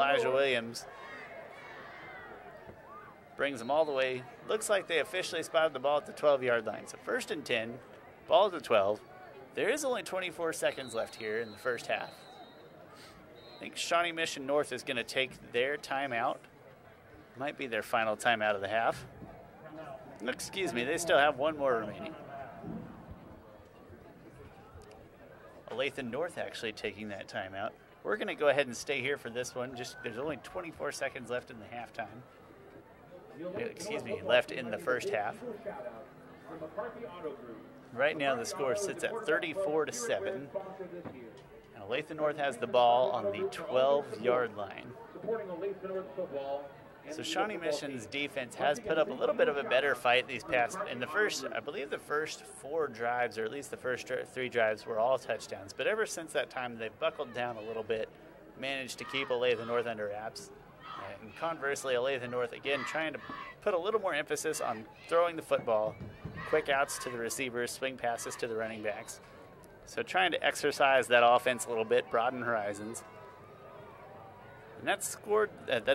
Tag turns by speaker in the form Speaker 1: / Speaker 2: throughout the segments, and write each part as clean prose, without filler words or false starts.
Speaker 1: Elijah Williams. Brings them all the way. Looks like they officially spotted the ball at the 12-yard line. So 1st and 10, ball at the 12. There is only 24 seconds left here in the first half. I think Shawnee Mission North is going to take their timeout. Might be their final timeout of the half. Excuse me, they still have one more remaining. Olathe North actually taking that timeout. We're going to go ahead and stay here for this one. There's only 24 seconds left in the halftime. Excuse me, left in the first half. Right now the score sits at 34-7. And Olathe North has the ball on the 12-yard line. So Shawnee Mission's defense has put up a little bit of a better fight these past, in the first, I believe the first 4 drives, or at least the first 3 drives were all touchdowns. But ever since that time, they've buckled down a little bit, managed to keep Olathe North under wraps. And conversely, Olathe North, again, trying to put a little more emphasis on throwing the football, quick outs to the receivers, swing passes to the running backs. So trying to exercise that offense a little bit, broaden horizons. And that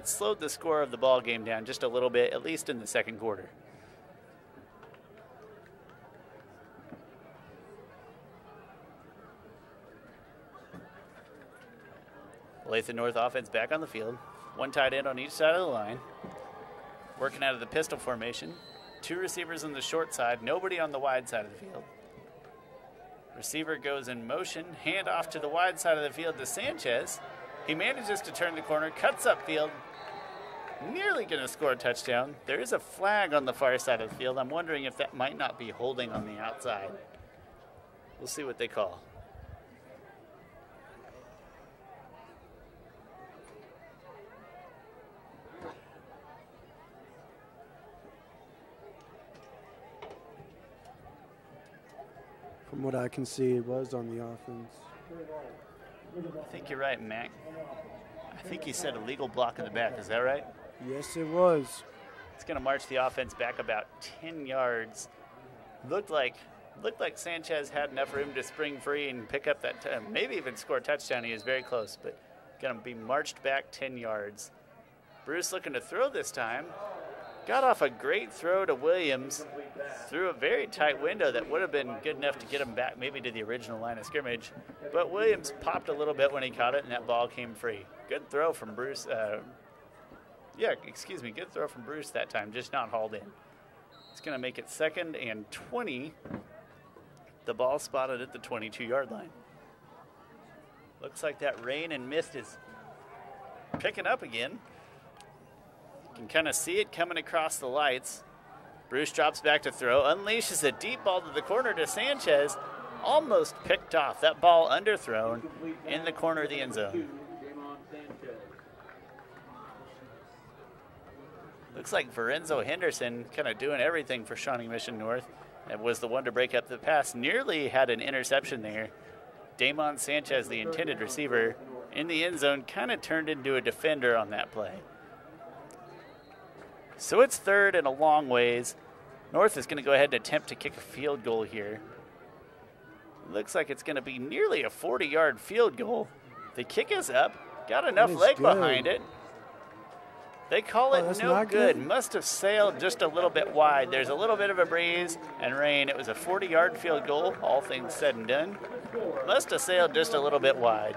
Speaker 1: slowed the score of the ball game down just a little bit, at least in the second quarter. Olathe North offense back on the field. 1 tight end on each side of the line. Working out of the pistol formation. 2 receivers on the short side, nobody on the wide side of the field. Receiver goes in motion, hand off to the wide side of the field to Sanchez. He manages to turn the corner, cuts upfield, nearly going to score a touchdown. There is a flag on the far side of the field. I'm wondering if that might not be holding on the outside. We'll see what they call.
Speaker 2: From what I can see, it was on the offense.
Speaker 1: I think you're right, Mac. I think he said a legal block in the back. Is that right?
Speaker 2: Yes, it was.
Speaker 1: It's going to march the offense back about 10 yards. Looked like Sanchez had enough room to spring free and pick up that, maybe even score a touchdown. He was very close, but going to be marched back 10 yards. Bruce looking to throw this time. Got off a great throw to Williams through a very tight window that would have been good enough to get him back maybe to the original line of scrimmage. But Williams popped a little bit when he caught it, and that ball came free. Good throw from Bruce. Good throw from Bruce that time, just not hauled in. It's going to make it 2nd and 20. The ball spotted at the 22-yard line. Looks like that rain and mist is picking up again. Can kind of see it coming across the lights. Bruce drops back to throw, unleashes a deep ball to the corner to Sanchez. Almost picked off. That ball underthrown in the corner of the end zone. Looks like Verenzo Henderson kind of doing everything for Shawnee Mission North. That was the one to break up the pass. Nearly had an interception there. Damon Sanchez, the intended receiver, in the end zone, kind of turned into a defender on that play. So it's 3rd and a long ways. North is going to go ahead and attempt to kick a field goal here. Looks like it's going to be nearly a 40-yard field goal. The kick is up. Got enough leg behind it. They call it no good. Must have sailed just a little bit wide. There's a little bit of a breeze and rain. It was a 40-yard field goal, all things said and done. Must have sailed just a little bit wide.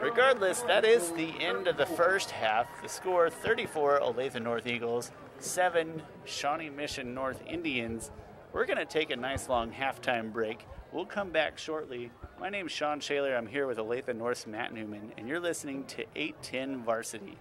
Speaker 1: Regardless, that is the end of the first half. The score, 34 Olathe North Eagles, 7 Shawnee Mission North Indians. We're going to take a nice long halftime break. We'll come back shortly. My name's Sean Shaler. I'm here with Olathe North's Matt Newman, and you're listening to 810 Varsity.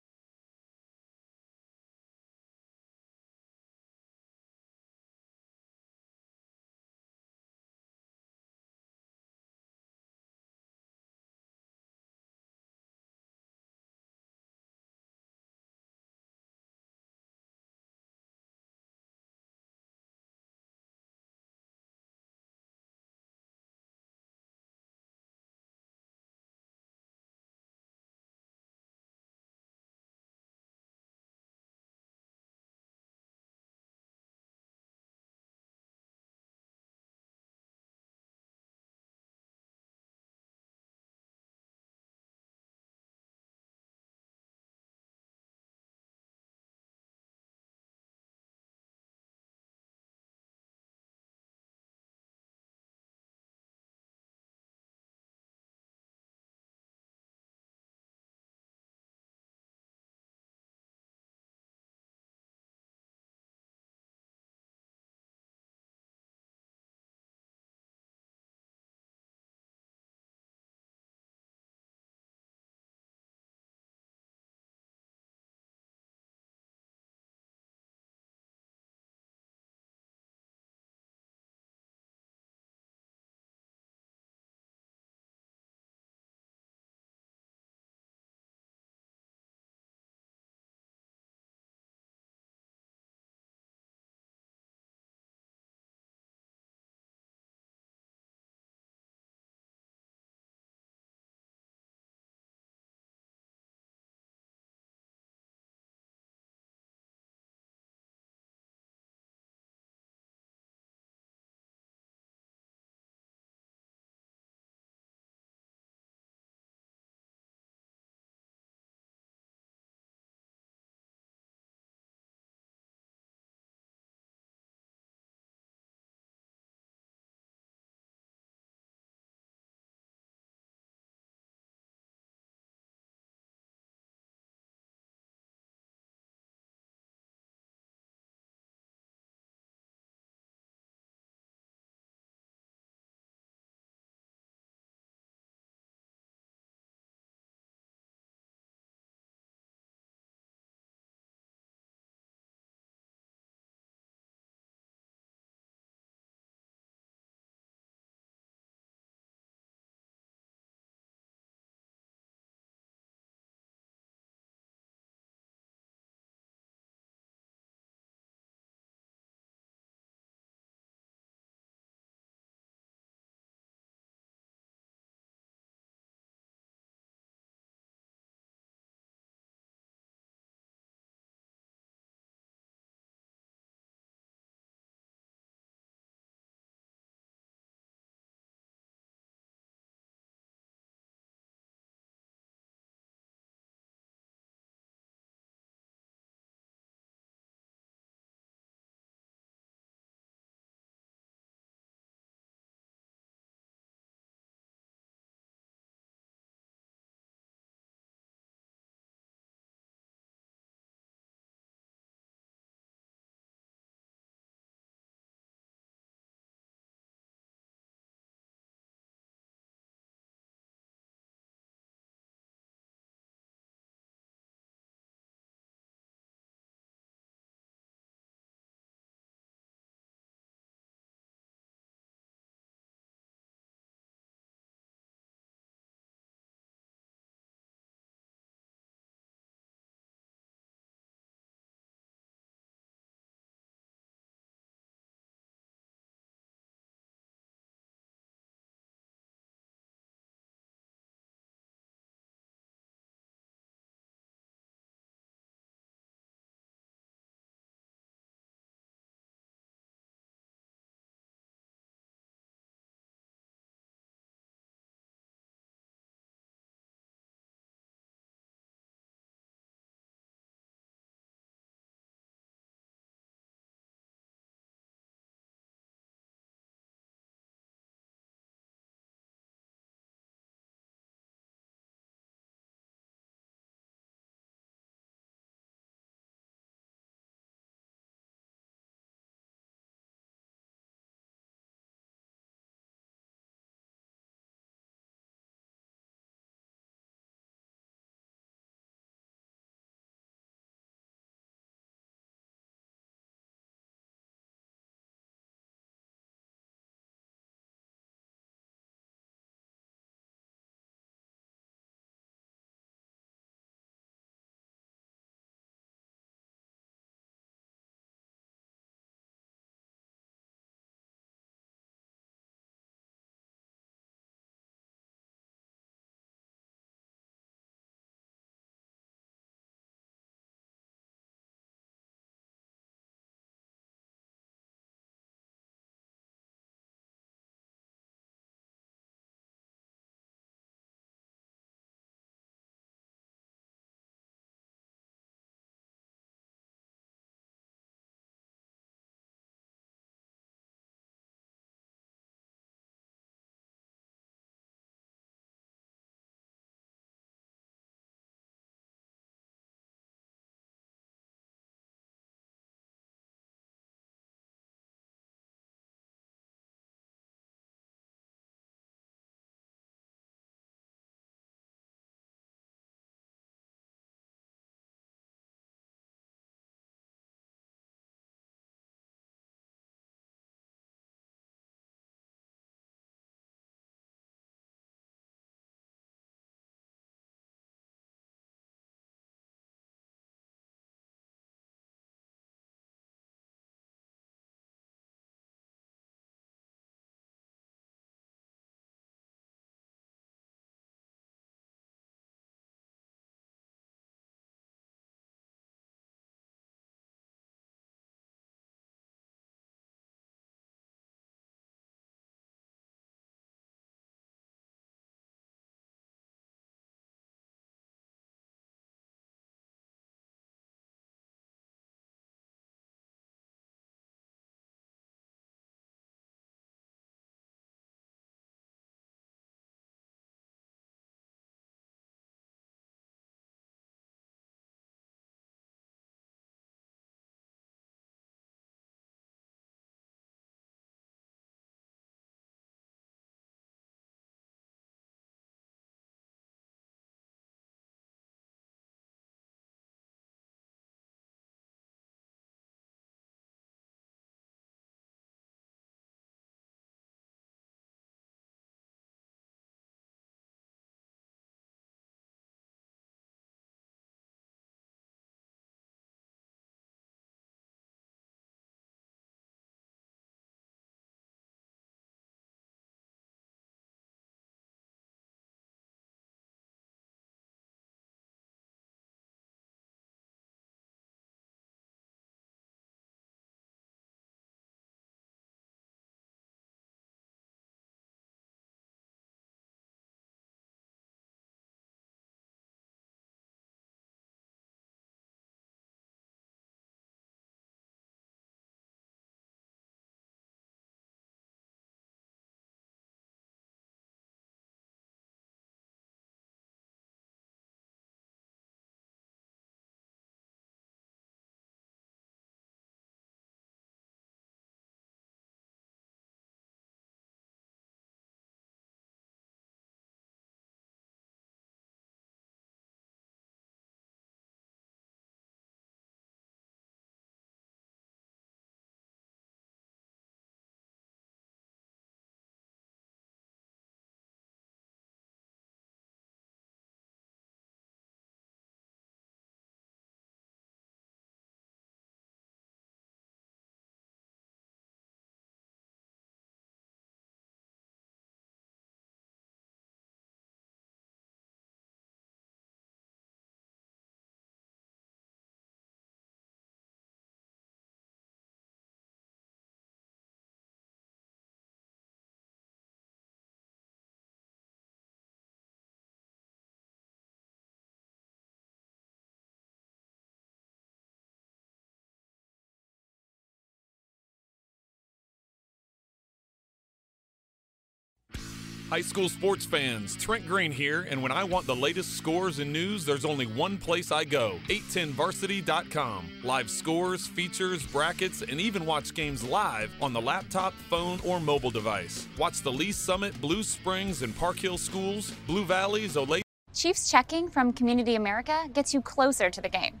Speaker 3: High school sports fans, Trent Green here, and when I want the latest scores and news, there's only one place I go, 810varsity.com. Live scores, features, brackets, and even watch games live on the laptop, phone, or mobile device. Watch the Lee Summit, Blue Springs, and Park Hill schools, Blue Valleys, Olathe.
Speaker 4: Chiefs checking from Community America gets you closer to the game.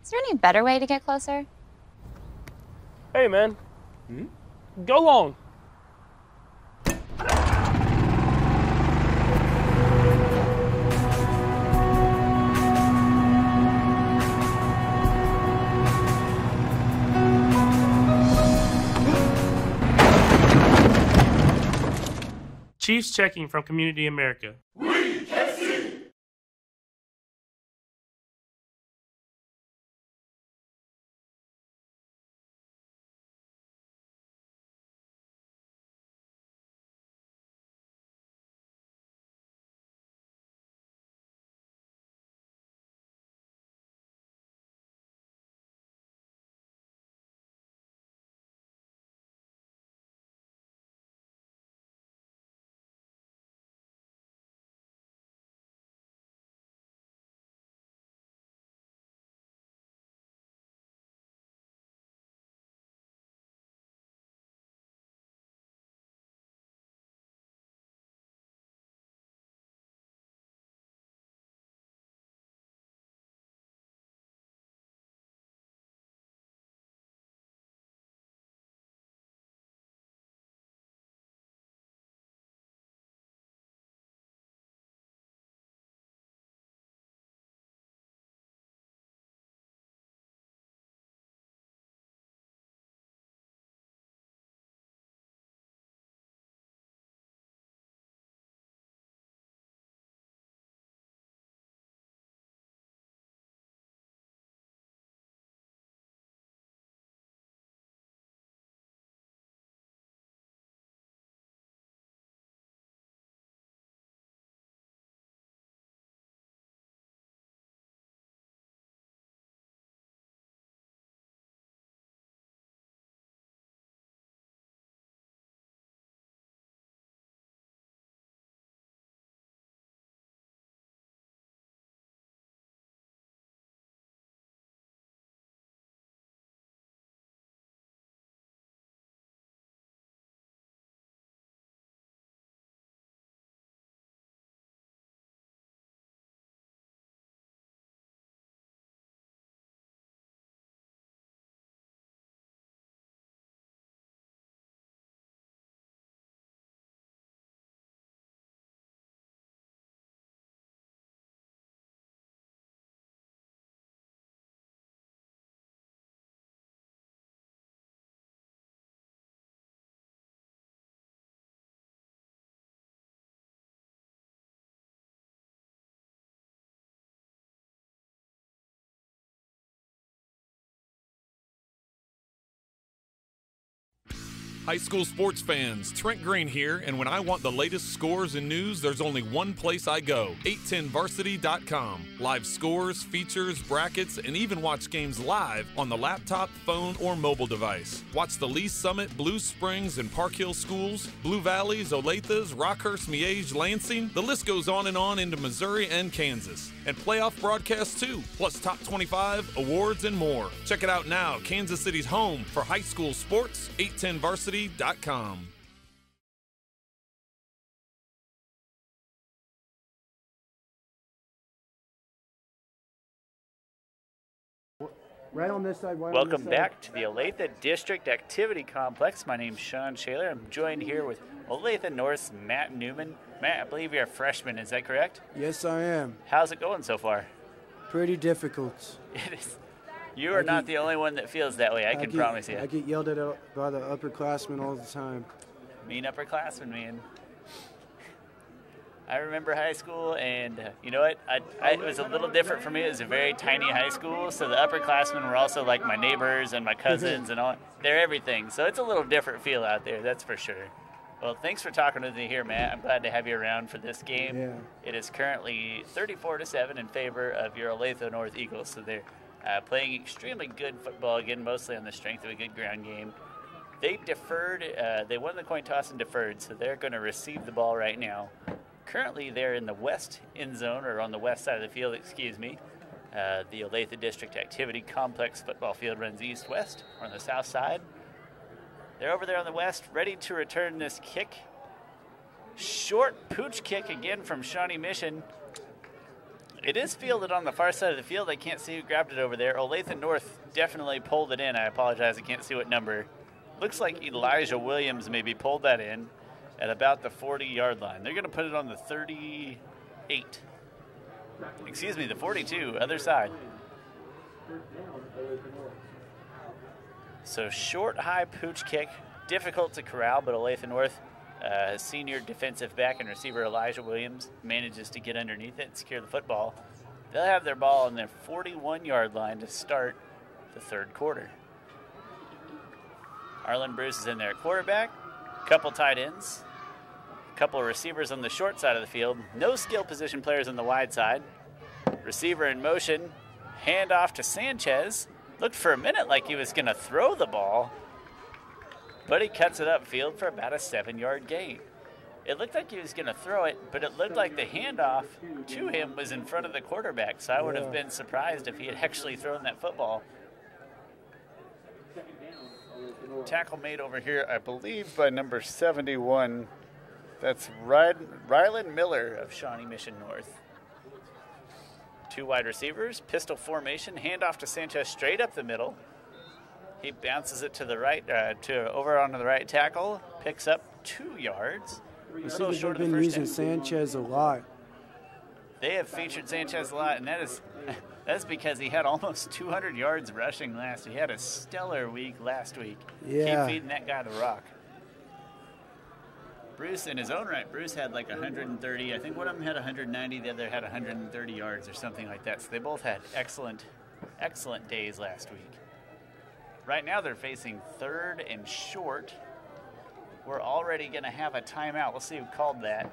Speaker 4: Is there any better way to get closer?
Speaker 5: Hey, man. Go long. Chiefs checking from Community America.
Speaker 3: High school sports fans, Trent Green here, and when I want the latest scores and news, there's only one place I go, 810varsity.com. Live scores, features, brackets, and even watch games live on the laptop, phone, or mobile device. Watch the Lee Summit, Blue Springs, and Park Hill schools, Blue Valleys, Olathe, Rockhurst, Miege, Lansing. The list goes on and on into Missouri and Kansas. And playoff broadcasts too, plus top 25, awards, and more. Check it out now, Kansas City's home for high school sports, 810varsity.com.
Speaker 2: Right on this side.
Speaker 1: Welcome back to the Olathe District Activity Complex. My name's Sean Shaler. I'm joined here with Olathe North's Matt Newman. Matt, I believe you're a freshman, is that correct?
Speaker 2: Yes, I am.
Speaker 1: How's it going so far?
Speaker 2: Pretty difficult.
Speaker 1: It is. You are not the only one that feels that way, I can promise you.
Speaker 2: I get yelled at by the upperclassmen all the time.
Speaker 1: Mean upperclassmen, man. I remember high school, and you know what? It was a little different for me. It was a very tiny high school, so the upperclassmen were also like my neighbors and my cousins and all. They're everything. So it's a little different feel out there, that's for sure. Well, thanks for talking with me here, Matt. I'm glad to have you around for this game.
Speaker 2: Yeah.
Speaker 1: It is currently 34-7 in favor of your Olathe North Eagles, so they're playing extremely good football, again, mostly on the strength of a good ground game. They deferred. They won the coin toss and deferred, so they're going to receive the ball right now. Currently, they're in the west end zone, or on the west side of the field, excuse me. The Olathe District Activity Complex football field runs east-west, or on the south side. They're over there on the west, ready to return this kick. Short pooch kick again from Shawnee Mission. It is fielded on the far side of the field. I can't see who grabbed it over there. Olathe North definitely pulled it in. I apologize, I can't see what number. Looks like Elijah Williams maybe pulled that in at about the 40-yard line. They're going to put it on the 38. Excuse me, the 42, other side. So short, high pooch kick, difficult to corral, but Olathe North, senior defensive back and receiver Elijah Williams manages to get underneath it and secure the football. They'll have their ball on their 41-yard line to start the third quarter. Arlen Bruce is in there at quarterback, couple tight ends, couple of receivers on the short side of the field, no skill position players on the wide side. Receiver in motion, hand off to Sanchez. Looked for a minute like he was going to throw the ball, but he cuts it upfield for about a 7-yard gain. It looked like he was going to throw it, but it looked like the handoff to him was in front of the quarterback, so I would have been surprised if he had actually thrown that football. Tackle made over here, I believe, by number 71. That's Rylan Miller of Shawnee Mission North. Two wide receivers, pistol formation, handoff to Sanchez straight up the middle. He bounces it to the right, over onto the right tackle, picks up 2 yards.
Speaker 2: They've been using Sanchez a lot.
Speaker 1: They have featured Sanchez a lot, and that's because he had almost 200 yards rushing last week. He had a stellar week last week.
Speaker 2: Yeah.
Speaker 1: Keep feeding that guy the rock. Bruce, in his own right, Bruce had like 130. I think one of them had 190, the other had 130 yards or something like that. So they both had excellent days last week. Right now they're facing third and short. We're already going to have a timeout. We'll see who called that.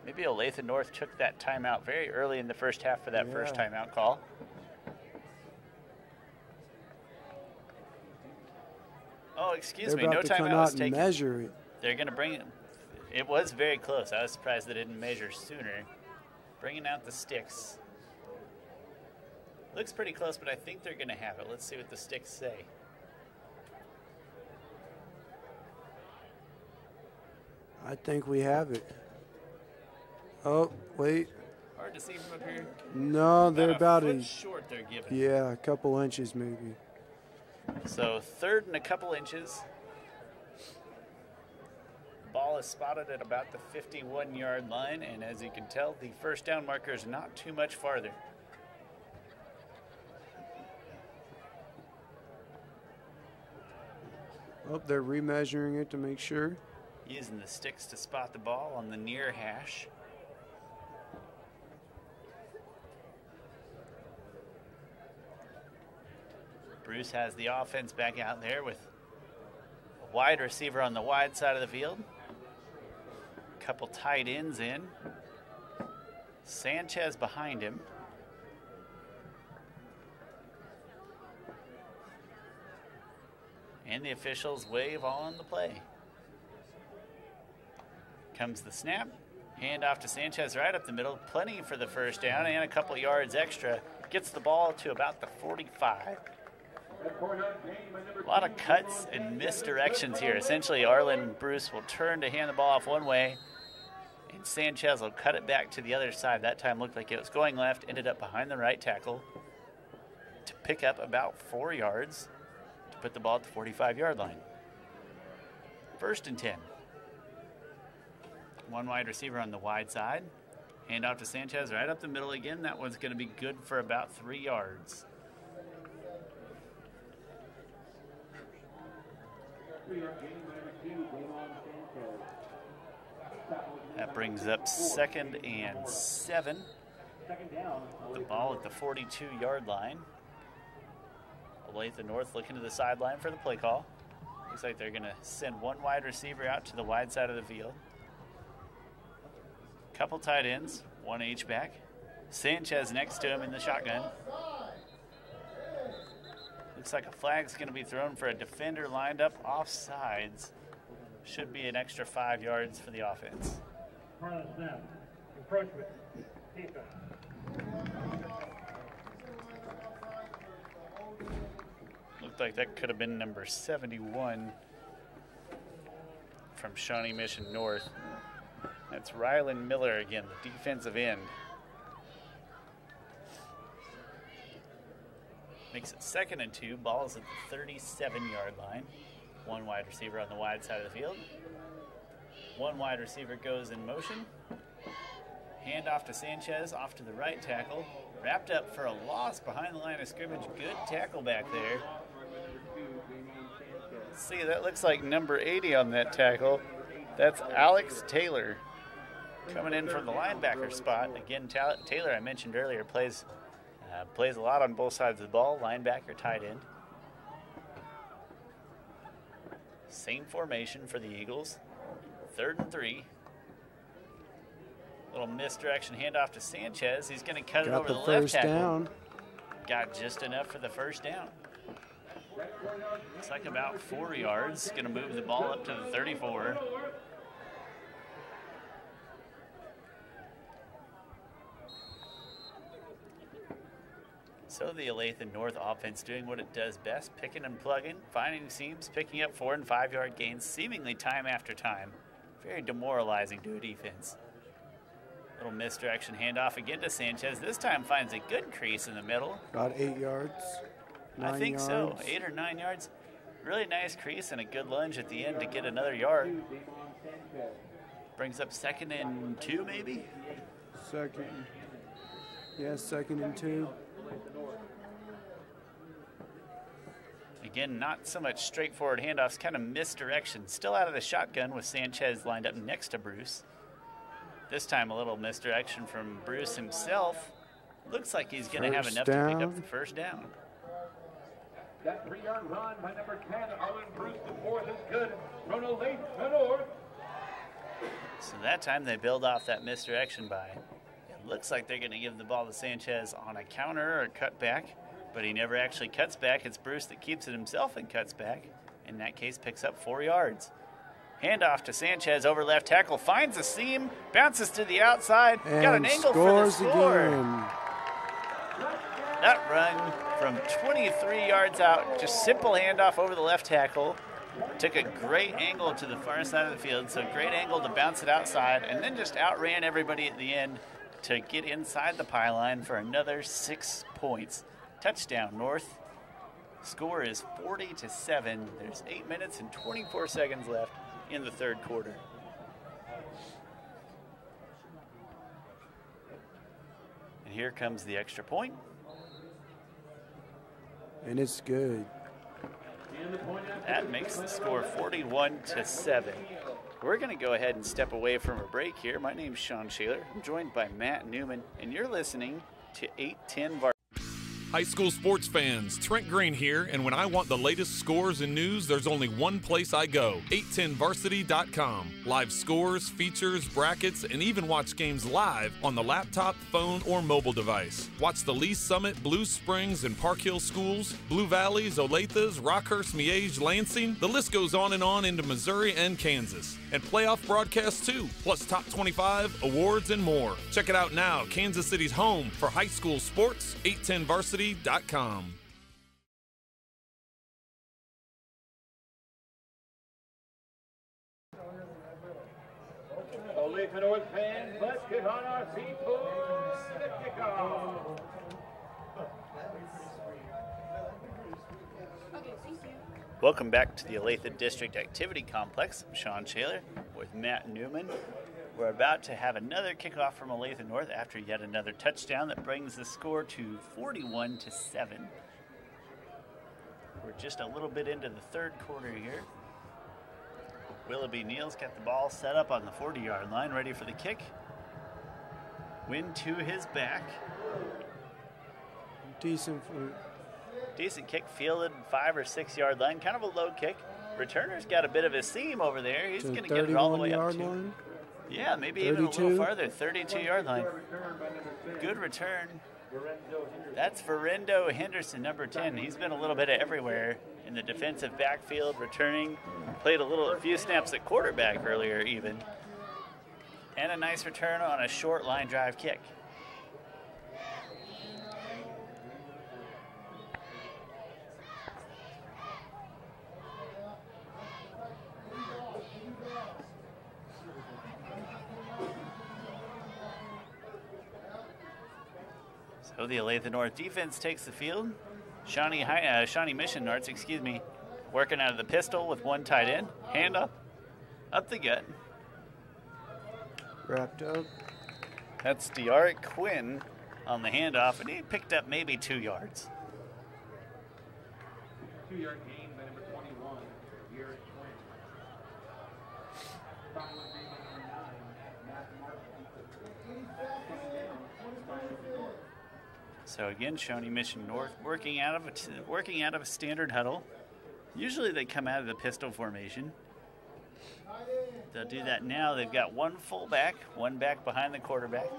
Speaker 1: Maybe Olathe North took that timeout very early in the first half for that first timeout call. Oh, excuse me, no timeout was taken.
Speaker 2: Measure it.
Speaker 1: They're going to bring it. It was very close. I was surprised they didn't measure sooner. Bringing out the sticks. Looks pretty close, but I think they're going to have it. Let's see what the sticks say.
Speaker 2: I think we have it. Oh, wait.
Speaker 1: Hard to see from up here.
Speaker 2: No, they're about
Speaker 1: a foot short they're giving.
Speaker 2: Yeah, a couple inches maybe.
Speaker 1: So third and a couple inches. Ball is spotted at about the 51-yard line, and as you can tell, the first down marker is not too much farther.
Speaker 2: Oh, they're remeasuring it to make sure.
Speaker 1: Using the sticks to spot the ball on the near hash. Bruce has the offense back out there with a wide receiver on the wide side of the field. A couple tight ends in. Sanchez behind him. And the officials wave on the play. Comes the snap. Hand off to Sanchez right up the middle. Plenty for the first down and a couple yards extra. Gets the ball to about the 45. A lot of cuts and misdirections here. Essentially, Arlen Bruce will turn to hand the ball off one way, and Sanchez will cut it back to the other side. That time looked like it was going left, ended up behind the right tackle to pick up about 4 yards to put the ball at the 45-yard line. First and 10. One wide receiver on the wide side. Hand off to Sanchez right up the middle again. That one's going to be good for about 3 yards. That brings up 2nd and 7. The ball at the 42-yard line. Olathe North looking to the sideline for the play call. Looks like they're going to send one wide receiver out to the wide side of the field. Couple tight ends, one H-back. Sanchez next to him in the shotgun. Looks like a flag's going to be thrown for a defender lined up offsides. Should be an extra 5 yards for the offense. Looked like that could have been number 71 from Shawnee Mission North. That's Rylan Miller again, the defensive end. Makes it 2nd and 2. Ball's at the 37-yard line. 1 wide receiver on the wide side of the field. 1 wide receiver goes in motion. Hand off to Sanchez, off to the right tackle. Wrapped up for a loss behind the line of scrimmage. Good tackle back there. See, that looks like number 80 on that tackle. That's Alex Taylor coming in from the linebacker spot. Again, Taylor, I mentioned earlier, plays a lot on both sides of the ball, linebacker, tight end. Same formation for the Eagles. 3rd and 3. Little misdirection handoff to Sanchez. He's going to cut it over the left tackle. Down. Got just enough for the first down. Looks like about 4 yards. Going to move the ball up to the 34. So the Olathe North offense doing what it does best, picking and plugging, finding seams, picking up 4- and 5-yard gains, seemingly time after time. Very demoralizing to a defense. Little misdirection handoff again to Sanchez. This time finds a good crease in the middle.
Speaker 2: About 8 yards.
Speaker 1: I think so, 8 or 9 yards. Really nice crease and a good lunge at the end to get another yard. Brings up 2nd and 2 maybe?
Speaker 2: Second and 2.
Speaker 1: Again, not so much straightforward handoffs, kind of misdirection. Still out of the shotgun with Sanchez lined up next to Bruce. This time a little misdirection from Bruce himself. Looks like he's going to have enough to pick up the first down.
Speaker 6: That 3-yard run by number 10, Arlen Bruce, the 4th is good. From Olathe North.
Speaker 1: So that time they build off that misdirection by, it looks like they're going to give the ball to Sanchez on a counter or cut back, but he never actually cuts back. It's Bruce that keeps it himself and cuts back. In that case, picks up 4 yards. Handoff to Sanchez over left tackle, finds a seam, bounces to the outside,
Speaker 2: and
Speaker 1: got an angle for the score.
Speaker 2: Again.
Speaker 1: That run from 23 yards out, just simple handoff over the left tackle. Took a great angle to the far side of the field, so great angle to bounce it outside, and then just outran everybody at the end to get inside the pylon for another 6 points. Touchdown, North. Score is 40-7. There's 8 minutes and 24 seconds left in the 3rd quarter. And here comes the extra point.
Speaker 2: And it's good.
Speaker 1: That makes the score 41-7. We're going to go ahead and step away from a break here. My name's Sean Shaler. I'm joined by Matt Newman, and you're listening to 810 Varsity.
Speaker 3: High school sports fans, Trent Green here, and when I want the latest scores and news, there's only one place I go, 810varsity.com. Live scores, features, brackets, and even watch games live on the laptop, phone, or mobile device. Watch the Lee Summit, Blue Springs, and Park Hill schools, Blue Valleys, Olathes, Rockhurst, Miege, Lansing. The list goes on into Missouri and Kansas. And playoff broadcasts too, plus top 25, awards, and more. Check it out now, Kansas City's home for high school sports, 810varsity.com.
Speaker 6: Olathe North fans, let's get on our feet for the kickoff.
Speaker 1: Welcome back to the Olathe District Activity Complex. I'm Sean Shaler with Matt Newman. We're about to have another kickoff from Olathe North after yet another touchdown that brings the score to 41-7. We're just a little bit into the 3rd quarter here. Willoughby Neal's got the ball set up on the 40-yard line, ready for the kick. Wind to his back.
Speaker 2: Decent
Speaker 1: kick, fielded 5 or 6 yard line, kind of a low kick. Returner's got a bit of a seam over there. He's going to get it all the way up to,
Speaker 2: line?
Speaker 1: Yeah, maybe 32? Even a little farther, 32-yard line. Good return. That's Verindo Henderson, number 10. He's been a little bit everywhere in the defensive backfield, returning. Played a few snaps at quarterback earlier even. And a nice return on a short line drive kick. So the Olathe North defense takes the field. Shawnee Mission North, working out of the pistol with one tight end. Hand up the gut.
Speaker 2: Wrapped up.
Speaker 1: That's De'Aric Quinn on the handoff, and he picked up maybe 2 yards.
Speaker 6: 2-yard gain by number 21, De'Aric Quinn. Following game by number 9, Matt Martin.
Speaker 1: So again, Shawnee Mission North working out of a standard huddle. Usually they come out of the pistol formation. They'll do that now. They've got one fullback, one back behind the quarterback.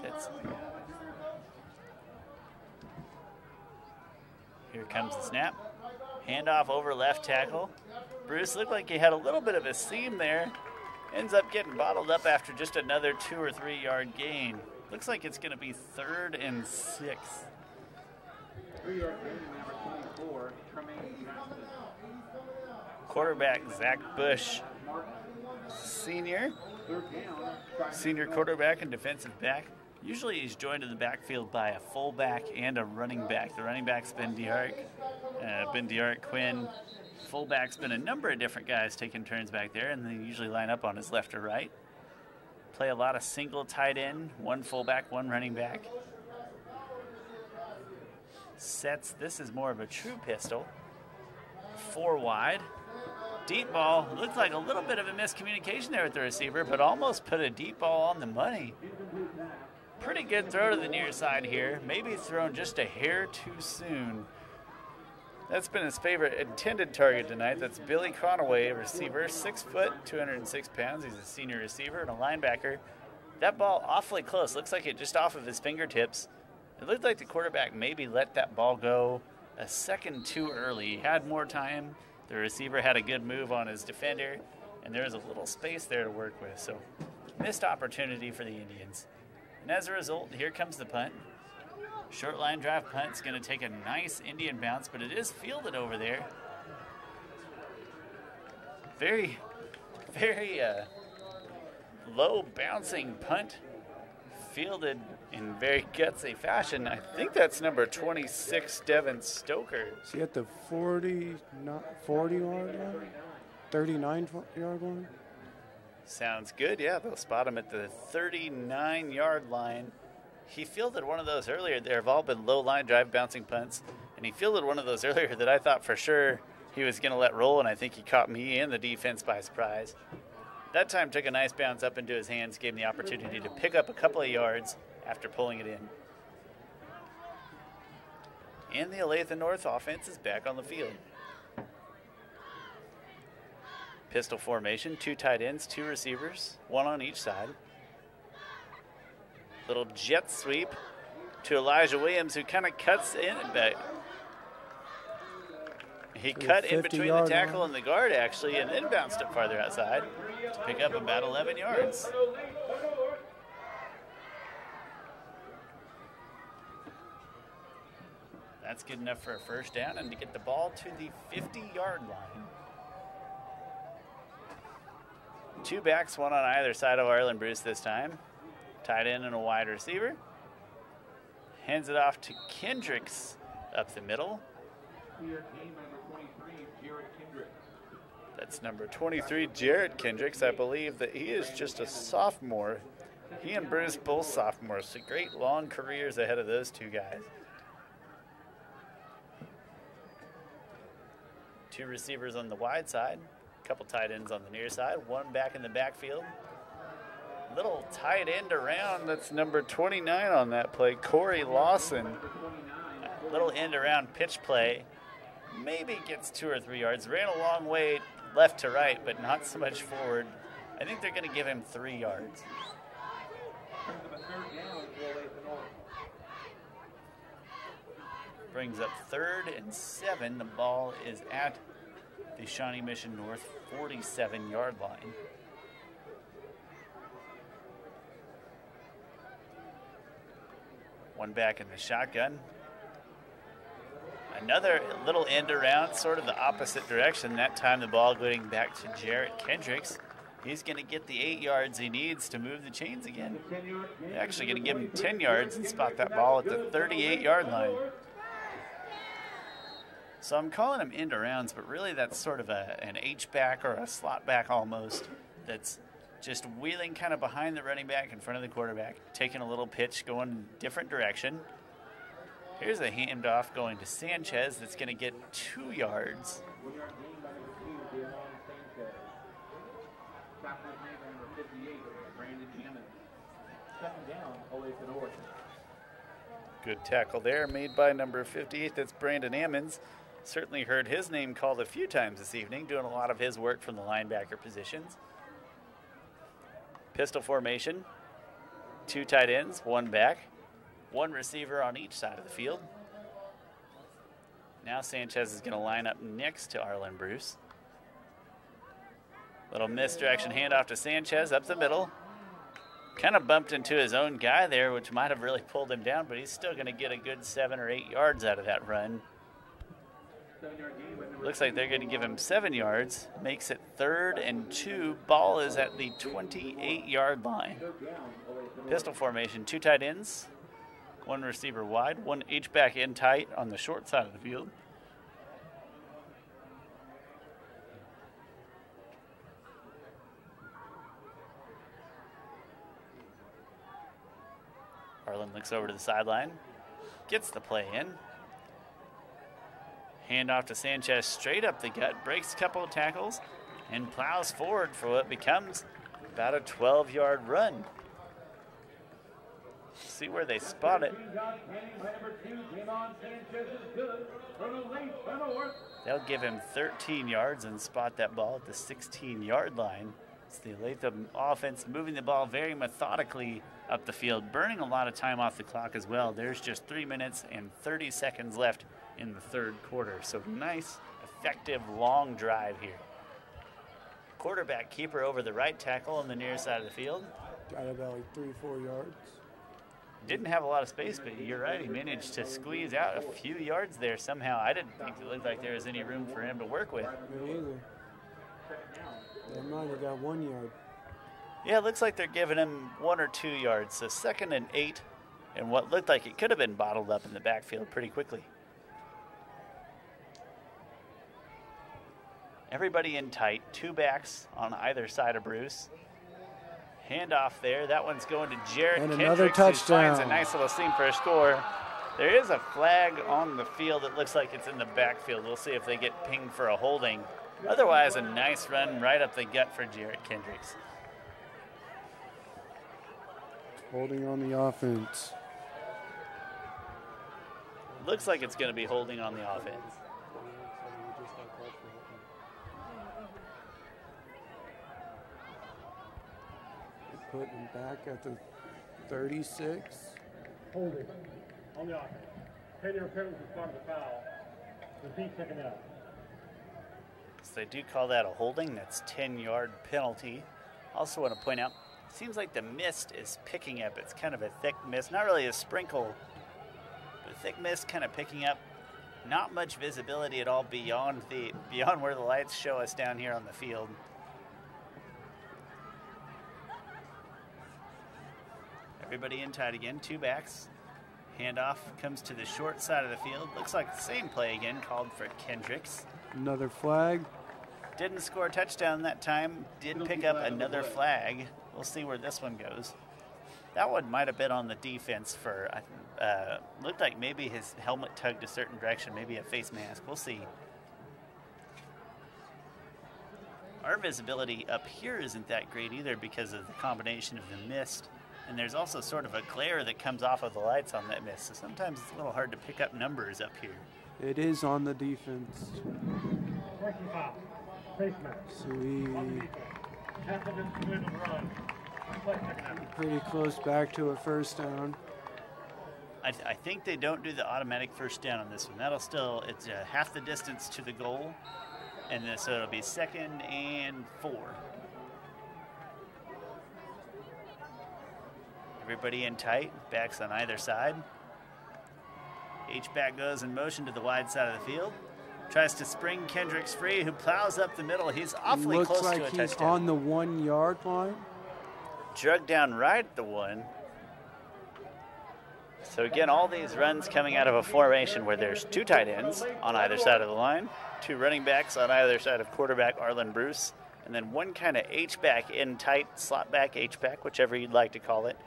Speaker 1: Here comes the snap. Handoff over left tackle. Bruce looked like he had a little bit of a seam there. Ends up getting bottled up after just another 2 or 3 yard gain. Looks like it's going to be 3rd and 6.
Speaker 6: 3-yard gain by number 24, Tremaine Johnson.
Speaker 1: Quarterback Zach Bush, senior quarterback and defensive back. Usually he's joined in the backfield by a fullback and a running back. The running back's been De'Aric Quinn. Fullback's been a number of different guys taking turns back there, and they usually line up on his left or right. Play a lot of single tight end, one fullback, one running back. Sets, this is more of a true pistol. 4 wide. Deep ball, looked like a little bit of a miscommunication there with the receiver, but almost put a deep ball on the money. Pretty good throw to the near side here. Maybe thrown just a hair too soon. That's been his favorite intended target tonight. That's Billy Conaway, receiver, 6 foot, 206 pounds. He's a senior receiver and a linebacker. That ball awfully close. Looks like it just off of his fingertips. It looked like the quarterback maybe let that ball go a second too early. He had more time. The receiver had a good move on his defender, and there was a little space there to work with. So, missed opportunity for the Indians. And as a result, here comes the punt. Short line drive punt is going to take a nice Indian bounce, but it is fielded over there. Very, very low bouncing punt. Fielded in very gutsy fashion. I think that's number 26, Devin Stoker.
Speaker 2: Is he at the 40 yard line? 39 yard line?
Speaker 1: Sounds good, yeah. They'll spot him at the 39-yard line. He fielded one of those earlier. There have all been low line drive bouncing punts, and he fielded one of those earlier that I thought for sure he was going to let roll, and I think he caught me and the defense by surprise. That time took a nice bounce up into his hands, gave him the opportunity to pick up a couple of yards after pulling it in. And the Olathe North offense is back on the field. Pistol formation, 2 tight ends, 2 receivers, 1 on each side. Little jet sweep to Elijah Williams, who kind of cuts in. He cut in between the tackle and the guard, actually, and then bounced it farther outside to pick up about 11 yards. That's good enough for a first down and to get the ball to the 50-yard line. 2 backs, 1 on either side of Arlen Bruce this time. Tight end and a wide receiver. Hands it off to Kendricks up the middle. That's number 23, Jarrett Kendricks. I believe that he is just a sophomore. He and Bruce both sophomores, so great long careers ahead of those 2 guys. 2 receivers on the wide side, a couple tight ends on the near side, 1 back in the backfield. Little tight end around, that's number 29 on that play, Corey Lawson. Little end around pitch play. Maybe gets 2 or 3 yards. Ran a long way left to right, but not so much forward. I think they're going to give him 3 yards. Brings up 3rd and 7. The ball is at the Shawnee Mission North 47-yard line. One back in the shotgun. Another little end around, sort of the opposite direction. That time the ball going back to Jarrett Kendricks. He's going to get the 8 yards he needs to move the chains again. They're actually going to give him 10 yards and spot that ball at the 38-yard line. So I'm calling them end arounds, but really that's sort of an H-back or a slot back almost that's just wheeling kind of behind the running back in front of the quarterback, taking a little pitch, going in a different direction. Here's a handoff going to Sanchez that's going to get 2 yards. Good tackle there made by number 58. That's Brandon Ammons. Certainly heard his name called a few times this evening, doing a lot of his work from the linebacker positions. Pistol formation, 2 tight ends, 1 back, 1 receiver on each side of the field. Now Sanchez is going to line up next to Arlen Bruce. Little misdirection handoff to Sanchez up the middle. Kind of bumped into his own guy there, which might have really pulled him down, but he's still going to get a good 7 or 8 yards out of that run. Looks like they're going to give him 7 yards. Makes it 3rd and 2. Ball is at the 28-yard line. Pistol formation, 2 tight ends, 1 receiver wide, 1 H-back in tight on the short side of the field. Arlen looks over to the sideline, gets the play in. Handoff to Sanchez straight up the gut, breaks a couple of tackles, and plows forward for what becomes about a 12-yard run. See where they spot it. They'll give him 13 yards and spot that ball at the 16-yard line. It's the Olathe offense moving the ball very methodically up the field, burning a lot of time off the clock as well. There's just 3 minutes and 30 seconds left in the 3rd quarter. So nice, effective, long drive here. Quarterback keeper over the right tackle on the near side of the field.
Speaker 2: Got about like 3-4 yards.
Speaker 1: Didn't have a lot of space, but you're right. He managed to squeeze out a few yards there somehow. I didn't think it looked like there was any room for him to work with.
Speaker 2: Me either. They might have got 1 yard.
Speaker 1: Yeah, it looks like they're giving him 1 or 2 yards. So 2nd and 8, and what looked like it could have been bottled up in the backfield pretty quickly. Everybody in tight, 2 backs on either side of Bruce. Handoff there. That one's going to Jarrett
Speaker 2: and
Speaker 1: Kendricks,
Speaker 2: another touchdown.
Speaker 1: Who finds a nice little seam for a score. There is a flag on the field. It looks like it's in the backfield. We'll see if they get pinged for a holding. Otherwise, a nice run right up the gut for Jarrett Kendricks.
Speaker 2: Holding on the offense.
Speaker 1: Looks like it's going to be holding on the offense.
Speaker 2: Put him back at the 36.
Speaker 6: Holding on the offense. 10-yard penalty as part of the foul. Repeat, second out.
Speaker 1: So they do call that a holding. That's 10-yard penalty. Also want to point out, it seems like the mist is picking up. It's kind of a thick mist, not really a sprinkle, but a thick mist kind of picking up. Not much visibility at all beyond where the lights show us down here on the field. Everybody in tight again, 2 backs. Handoff comes to the short side of the field. Looks like the same play again, called for Kendricks.
Speaker 2: Another flag.
Speaker 1: Didn't score a touchdown that time. Did pick up another flag. We'll see where this one goes. That one might have been on the defense for, looked like maybe his helmet tugged a certain direction, maybe a face mask. We'll see. Our visibility up here isn't that great either because of the combination of the mist. And there's also sort of a glare that comes off of the lights on that mist. So sometimes it's a little hard to pick up numbers up here.
Speaker 2: It is on the defense. Sweet.
Speaker 6: Run.
Speaker 2: Pretty close back to a first down.
Speaker 1: I think they don't do the automatic first down on this one. That'll still, it's half the distance to the goal. And then, so it'll be 2nd and 4. Everybody in tight, backs on either side. H-back goes in motion to the wide side of the field. Tries to spring Kendricks free, who plows up the middle. He's awfully close to a touchdown.
Speaker 2: Looks like he's on the 1 yard line.
Speaker 1: Drug down right at the 1. So again, all these runs coming out of a formation where there's 2 tight ends on either side of the line, 2 running backs on either side of quarterback Arlen Bruce, and then 1 kind of H-back in tight, slot back, H-back, whichever you'd like to call it.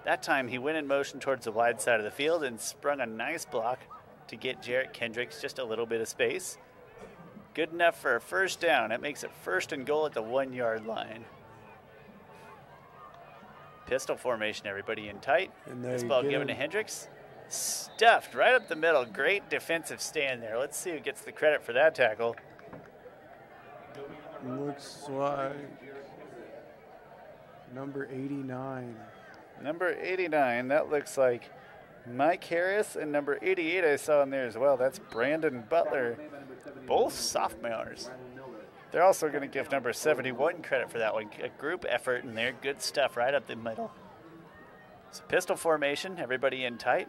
Speaker 1: That time he went in motion towards the wide side of the field and sprung a nice block to get Jarrett Kendricks just a little bit of space. Good enough for a first down. That makes it 1st and goal at the 1 yard line. Pistol formation, everybody in tight. This ball given to Hendricks. Stuffed right up the middle. Great defensive stand there. Let's see who gets the credit for that tackle.
Speaker 2: Looks like number 89.
Speaker 1: Number 89, that looks like Mike Harris, and number 88 I saw in there as well. That's Brandon Butler, both sophomores. They're also going to give number 71 credit for that one. A group effort in there, good stuff right up the middle. So pistol formation, everybody in tight.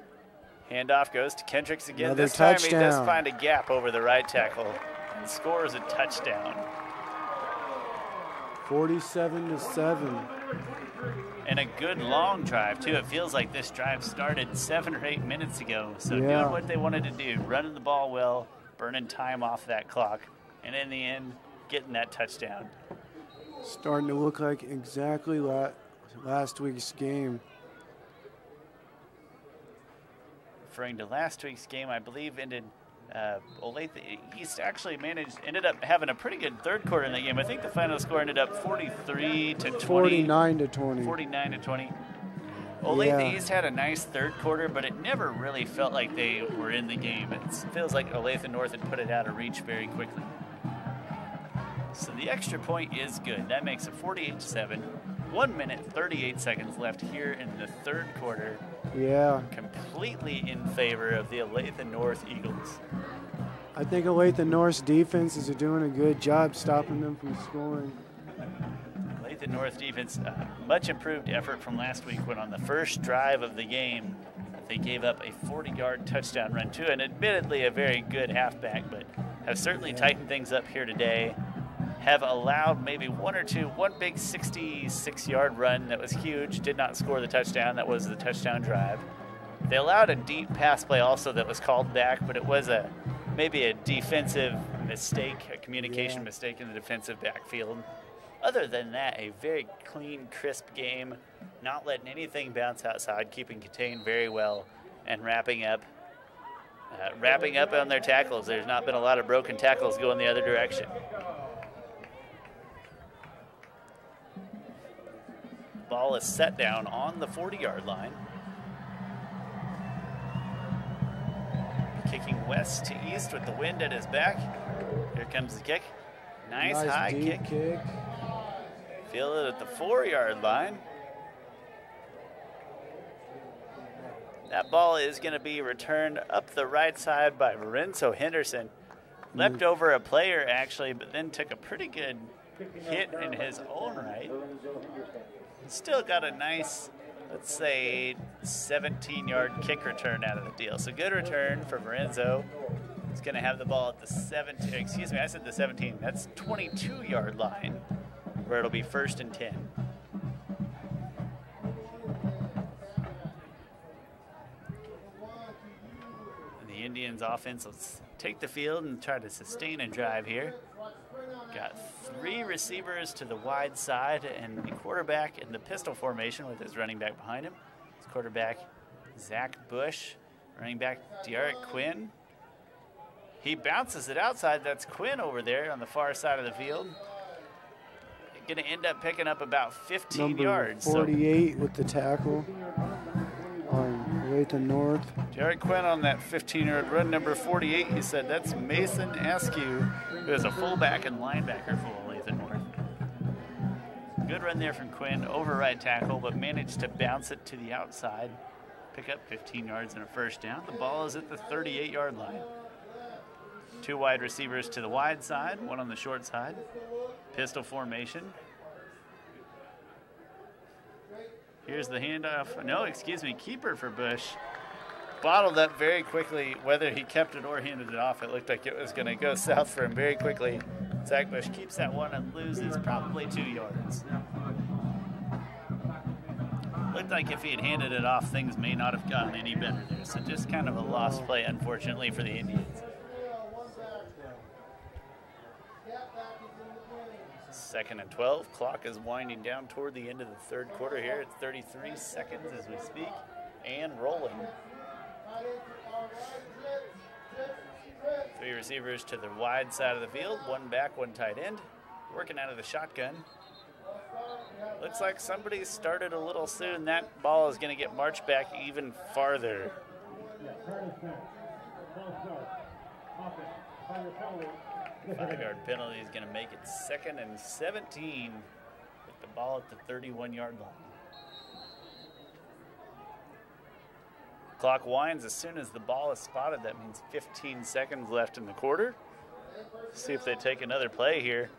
Speaker 1: Handoff goes to Kendricks again.
Speaker 2: Another
Speaker 1: this time
Speaker 2: touchdown.
Speaker 1: He does find a gap over the right tackle and scores a touchdown.
Speaker 2: 47-7.
Speaker 1: And a good long drive, too. It feels like this drive started 7 or 8 minutes ago. So doing what they wanted to do, running the ball well, burning time off that clock, and in the end, getting that touchdown.
Speaker 2: Starting to look like exactly last week's game.
Speaker 1: Referring to last week's game, I believe ended Olathe East actually ended up having a pretty good third quarter in the game. I think the final score ended up 43-20.
Speaker 2: 49-20.
Speaker 1: 49-20. Olathe East had a nice third quarter, but it never really felt like they were in the game. It feels like Olathe North had put it out of reach very quickly. So the extra point is good. That makes it 48-7. 1 minute, 38 seconds left here in the third quarter.
Speaker 2: Yeah.
Speaker 1: Completely in favor of the Olathe North Eagles.
Speaker 2: I think Olathe North's defenses are doing a good job stopping them from scoring.
Speaker 1: Olathe North defense, much improved effort from last week when on the first drive of the game, they gave up a 40-yard touchdown run to an admittedly a very good halfback, but have certainly tightened things up here today. Have allowed maybe one big 66-yard run that was huge, did not score the touchdown. That was the touchdown drive. They allowed a deep pass play also that was called back, but it was maybe a defensive mistake, a communication mistake in the defensive backfield. Other than that, a very clean, crisp game, not letting anything bounce outside, keeping contained very well, and wrapping up on their tackles. There's not been a lot of broken tackles going the other direction. Ball is set down on the 40-yard line. Kicking west to east with the wind at his back. Here comes the kick. Nice high kick. Feel it at the 4-yard line. That ball is going to be returned up the right side by Lorenzo Henderson. Leapt over a player, actually, but then took a pretty good hit in his own right. Still got a nice, let's say, 17-yard kick return out of the deal. So good return for Lorenzo. He's going to have the ball at the 17, excuse me, I said the 17. That's 22-yard line, where it'll be 1st and 10. And the Indians offense will take the field and try to sustain a drive here. Got 3 receivers to the wide side and the quarterback in the pistol formation with his running back behind him. His quarterback, Zach Bush. Running back, De'Aric Quinn. He bounces it outside. That's Quinn over there on the far side of the field. Going to end up picking up about 15 yards.
Speaker 2: 48 with the tackle on Olathe North.
Speaker 1: De'Aric Quinn on that 15-yard run. Number 48, he said that's Mason Askew, who is a fullback and linebacker for Olathe North. Good run there from Quinn over right tackle, but managed to bounce it to the outside pick up 15 yards and a first down. The ball is at the 38-yard line. 2 wide receivers to the wide side, 1 on the short side. Pistol formation. Here's the handoff. No, excuse me, keeper for Bush. Bottled up very quickly. Whether he kept it or handed it off, it looked like it was going to go south for him very quickly. Zach Bush keeps that one and loses probably 2 yards. Looked like if he had handed it off, things may not have gotten any better there. So just kind of a lost play, unfortunately, for the Indians. 2nd and 12. Clock is winding down toward the end of the third quarter here. It's 33 seconds as we speak and rolling. 3 receivers to the wide side of the field, 1 back, 1 tight end, working out of the shotgun. Looks like somebody started a little soon. That ball is going to get marched back even farther. 5-yard penalty is going to make it 2nd and 17 with the ball at the 31-yard line. Clock winds as soon as the ball is spotted. That means 15 seconds left in the quarter. See if they take another play here.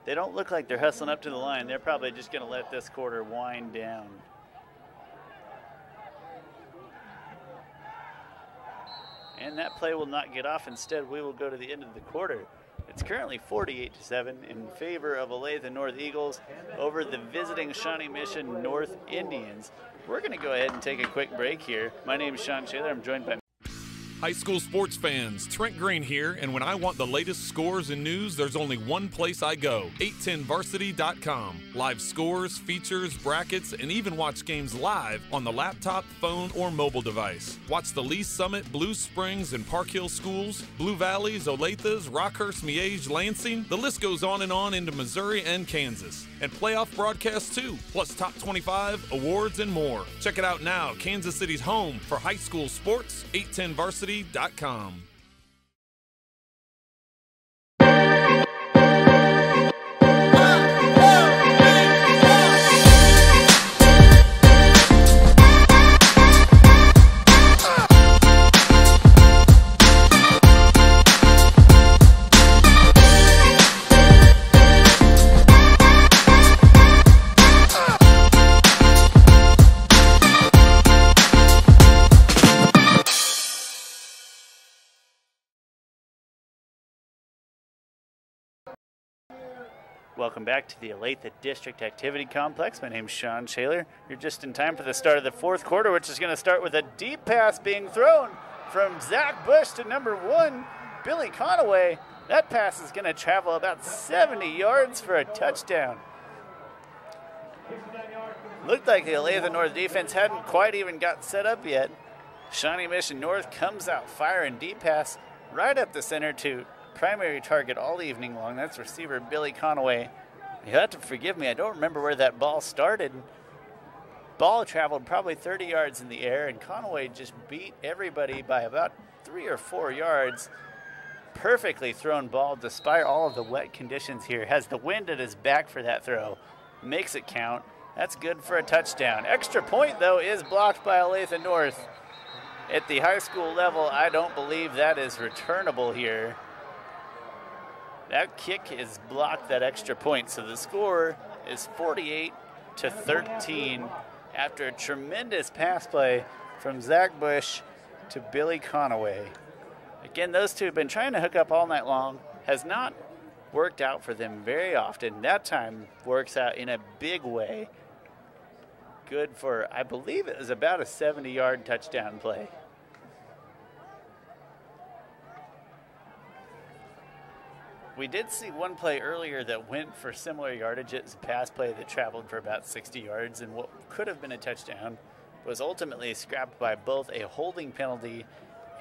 Speaker 1: They don't look like they're hustling up to the line. They're probably just going to let this quarter wind down. And that play will not get off. Instead, we will go to the end of the quarter. It's currently 48-7 in favor of Olathe North Eagles over the visiting Shawnee Mission North Indians. We're going to go ahead and take a quick break here. My name is Sean Shaler. I'm joined by
Speaker 3: High school sports fans, Trent Green here, and when I want the latest scores and news, there's only one place I go, 810varsity.com. Live scores, features, brackets, and even watch games live on the laptop, phone, or mobile device. Watch the Lee Summit, Blue Springs, and Park Hill schools, Blue Valleys, Olathes, Rockhurst, Miege, Lansing. The list goes on and on into Missouri and Kansas. And playoff broadcasts too, plus top 25, awards, and more. Check it out now, Kansas City's home for high school sports, 810varsity.com.
Speaker 1: Welcome back to the Olathe District Activity Complex. My name is Sean Shaler. You're just in time for the start of the fourth quarter, which is going to start with a deep pass being thrown from Zach Bush to number 1, Billy Conaway. That pass is going to travel about 70 yards for a touchdown. Looked like the Olathe North defense hadn't quite even got set up yet. Shawnee Mission North comes out firing deep pass right up the center to primary target all evening long. That's receiver Billy Conaway. You have to forgive me, I don't remember where that ball started. Ball traveled probably 30 yards in the air, and Conaway just beat everybody by about 3 or 4 yards. Perfectly thrown ball despite all of the wet conditions here. Has the wind at his back for that throw. Makes it count. That's good for a touchdown. Extra point, though, is blocked by Olathe North. At the high school level, I don't believe that is returnable here. That kick is blocked, that extra point. So the score is 48-13 after a tremendous pass play from Zach Bush to Billy Conaway. Again, those two have been trying to hook up all night long. Has not worked out for them very often. That time works out in a big way. Good for, I believe it was about a 70-yard touchdown play. We did see one play earlier that went for similar yardage. It was a pass play that traveled for about 60 yards, and what could have been a touchdown was ultimately scrapped by both a holding penalty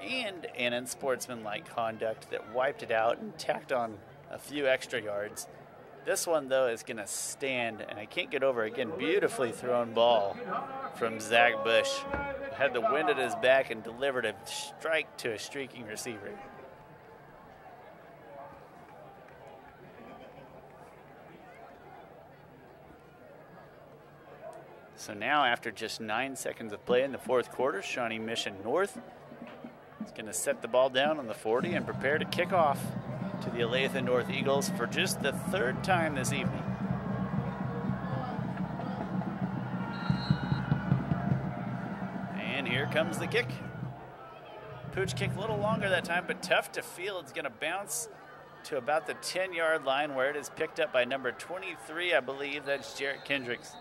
Speaker 1: and an unsportsmanlike conduct that wiped it out and tacked on a few extra yards. This one, though, is going to stand, and I can't get over, again, beautifully thrown ball from Zach Bush. Had the wind at his back and delivered a strike to a streaking receiver. So now, after just 9 seconds of play in the fourth quarter, Shawnee Mission North is going to set the ball down on the 40 and prepare to kick off to the Olathe North Eagles for just the third time this evening. And here comes the kick. Pooch kick a little longer that time, but tough to field. It's going to bounce to about the 10-yard line where it is picked up by number 23, I believe. That's Jarrett Kendricks.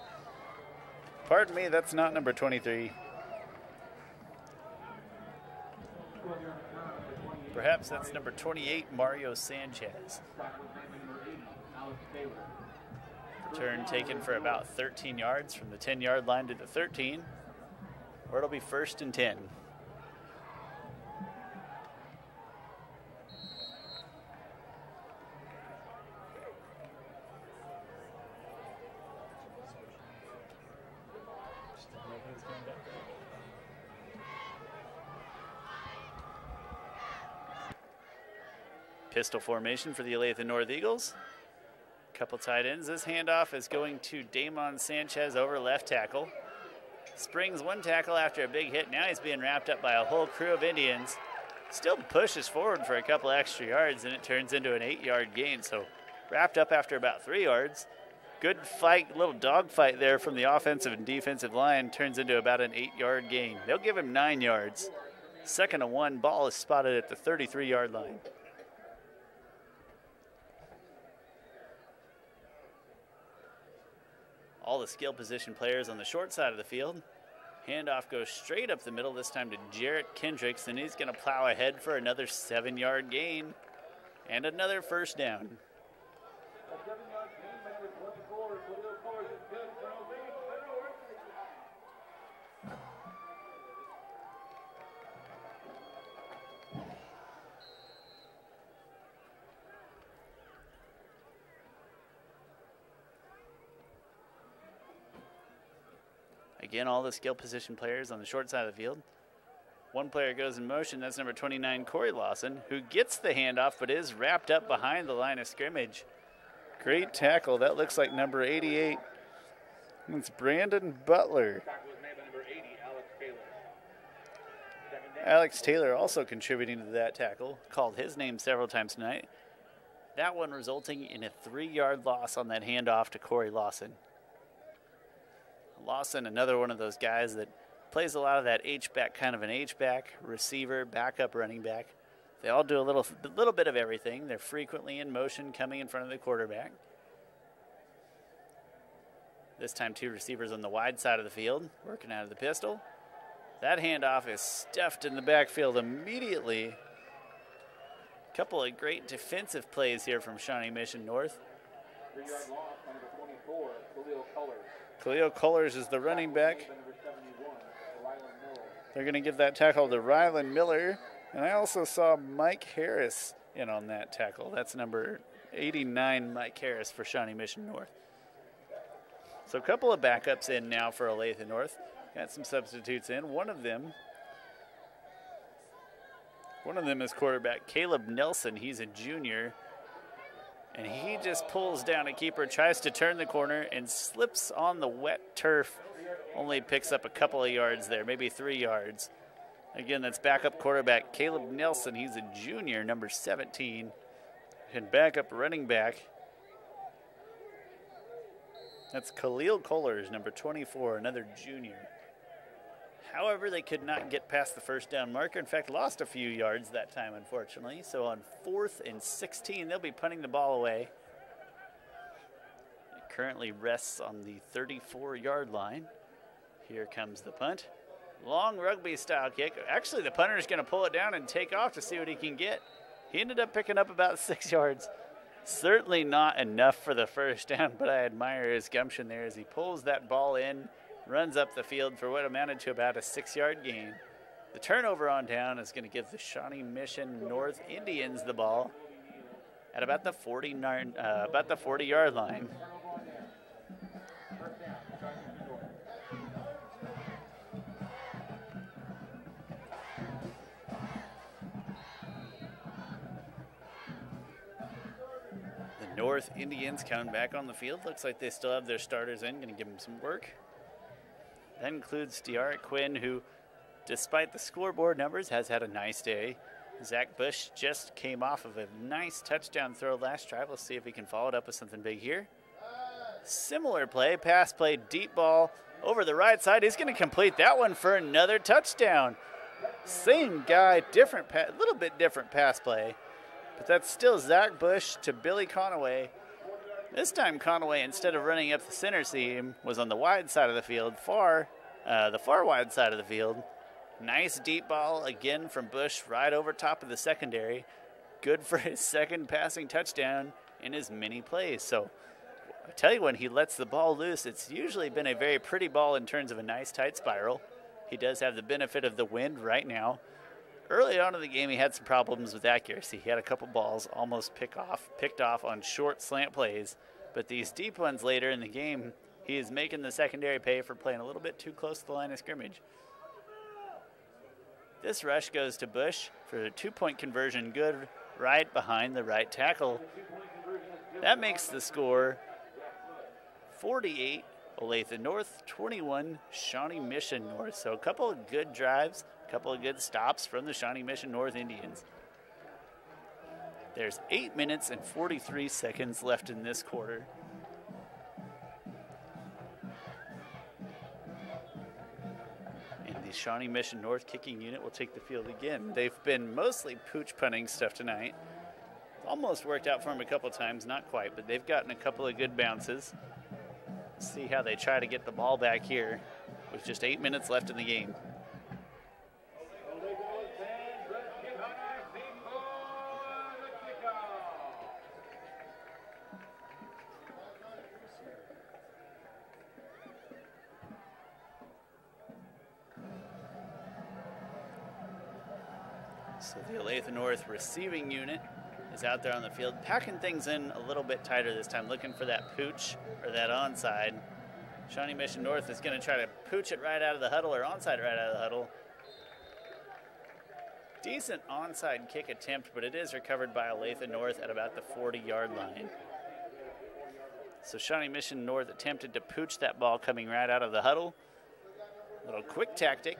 Speaker 1: Pardon me, that's not number 23. Perhaps that's number 28, Mario Sanchez. Turn taken for about 13 yards from the 10-yard line to the 13, where it'll be 1st and 10. Pistol formation for the Olathe North Eagles. Couple tight ends. This handoff is going to Damon Sanchez over left tackle. Springs one tackle after a big hit. Now he's being wrapped up by a whole crew of Indians. Still pushes forward for a couple extra yards, and it turns into an 8-yard gain. So wrapped up after about 3 yards. Good fight, little dog fight there from the offensive and defensive line. Turns into about an 8-yard gain. They'll give him 9 yards. 2nd and 1. Ball is spotted at the 33-yard line. All the skill position players on the short side of the field. Handoff goes straight up the middle, this time to Jarrett Kendricks, and he's going to plow ahead for another 7-yard gain and another 1st down. Again, all the skill position players on the short side of the field. One player goes in motion. That's number 29, Corey Lawson, who gets the handoff but is wrapped up behind the line of scrimmage. Great tackle. That looks like number 88. It's Brandon Butler. Alex Taylor also contributing to that tackle. Called his name several times tonight. That one resulting in a 3-yard loss on that handoff to Corey Lawson. Lawson, another one of those guys that plays a lot of that H-back, kind of an H-back, receiver, backup running back. They all do a little bit of everything. They're frequently in motion, coming in front of the quarterback. This time 2 receivers on the wide side of the field, working out of the pistol. That handoff is stuffed in the backfield immediately. Couple of great defensive plays here from Shawnee Mission North.
Speaker 6: 3-yard loss on number 24, Khalil Colors.
Speaker 1: Khalil Colors is the running back. They're going to give that tackle to Rylan Miller. And I also saw Mike Harris in on that tackle. That's number 89, Mike Harris for Shawnee Mission North. So a couple of backups in now for Olathe North. Got some substitutes in. One of them is quarterback Caleb Nelson. He's a junior. And he just pulls down a keeper, tries to turn the corner, and slips on the wet turf. Only picks up a couple of yards there, maybe 3 yards. Again, that's backup quarterback Caleb Nelson. He's a junior, number 17. And backup running back, that's Khalil Kohlers, number 24, another junior. However, they could not get past the 1st down marker. In fact, lost a few yards that time, unfortunately. So on 4th and 16, they'll be punting the ball away. It currently rests on the 34-yard line. Here comes the punt. Long rugby-style kick. Actually, the punter is going to pull it down and take off to see what he can get. He ended up picking up about 6 yards. Certainly not enough for the 1st down, but I admire his gumption there as he pulls that ball in, runs up the field for what amounted to about a 6-yard gain. The turnover on down is going to give the Shawnee Mission North Indians the ball at about the 40-yard line. The North Indians coming back on the field. Looks like they still have their starters in, going to give them some work. That includes De'Ara Quinn, who, despite the scoreboard numbers, has had a nice day. Zach Bush just came off of a nice touchdown throw last drive. Let's see if he can follow it up with something big here. Similar play, pass play, deep ball over the right side. He's going to complete that one for another touchdown. Same guy, little bit different pass play. But that's still Zach Bush to Billy Conaway. This time Conaway, instead of running up the center seam, was on the wide side of the field, the far wide side of the field. Nice deep ball again from Bush right over top of the secondary. Good for his second passing touchdown in his many plays. So I tell you, when he lets the ball loose, it's usually been a very pretty ball in terms of a nice tight spiral. He does have the benefit of the wind right now. Early on in the game, he had some problems with accuracy. He had a couple balls almost picked off on short slant plays. But these deep ones later in the game, he is making the secondary pay for playing a little bit too close to the line of scrimmage. This rush goes to Bush for a 2-point conversion, good right behind the right tackle. That makes the score 48 Olathe North, 21 Shawnee Mission North. So a couple of good drives, a couple of good stops from the Shawnee Mission North Indians. There's 8 minutes and 43 seconds left in this quarter. The Shawnee Mission North kicking unit will take the field again. They've been mostly pooch punting stuff tonight. Almost worked out for them a couple times, not quite, but they've gotten a couple of good bounces. See how they try to get the ball back here with just 8 minutes left in the game. So the Olathe North receiving unit is out there on the field, packing things in a little bit tighter this time, looking for that pooch or that onside. Shawnee Mission North is going to try to pooch it right out of the huddle or onside right out of the huddle. Decent onside kick attempt, but it is recovered by Olathe North at about the 40-yard line. So Shawnee Mission North attempted to pooch that ball coming right out of the huddle. Little quick tactic.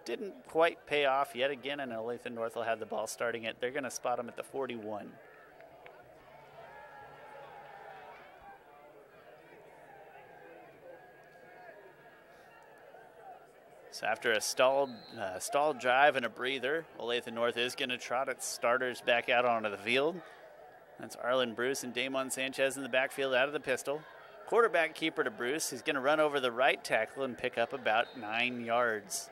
Speaker 1: Didn't quite pay off yet again, and Olathe North will have the ball starting it. They're going to spot him at the 41. So after a stalled drive and a breather, Olathe North is going to trot its starters back out onto the field. That's Arlen Bruce and Damon Sanchez in the backfield out of the pistol. Quarterback keeper to Bruce. He's going to run over the right tackle and pick up about 9 yards.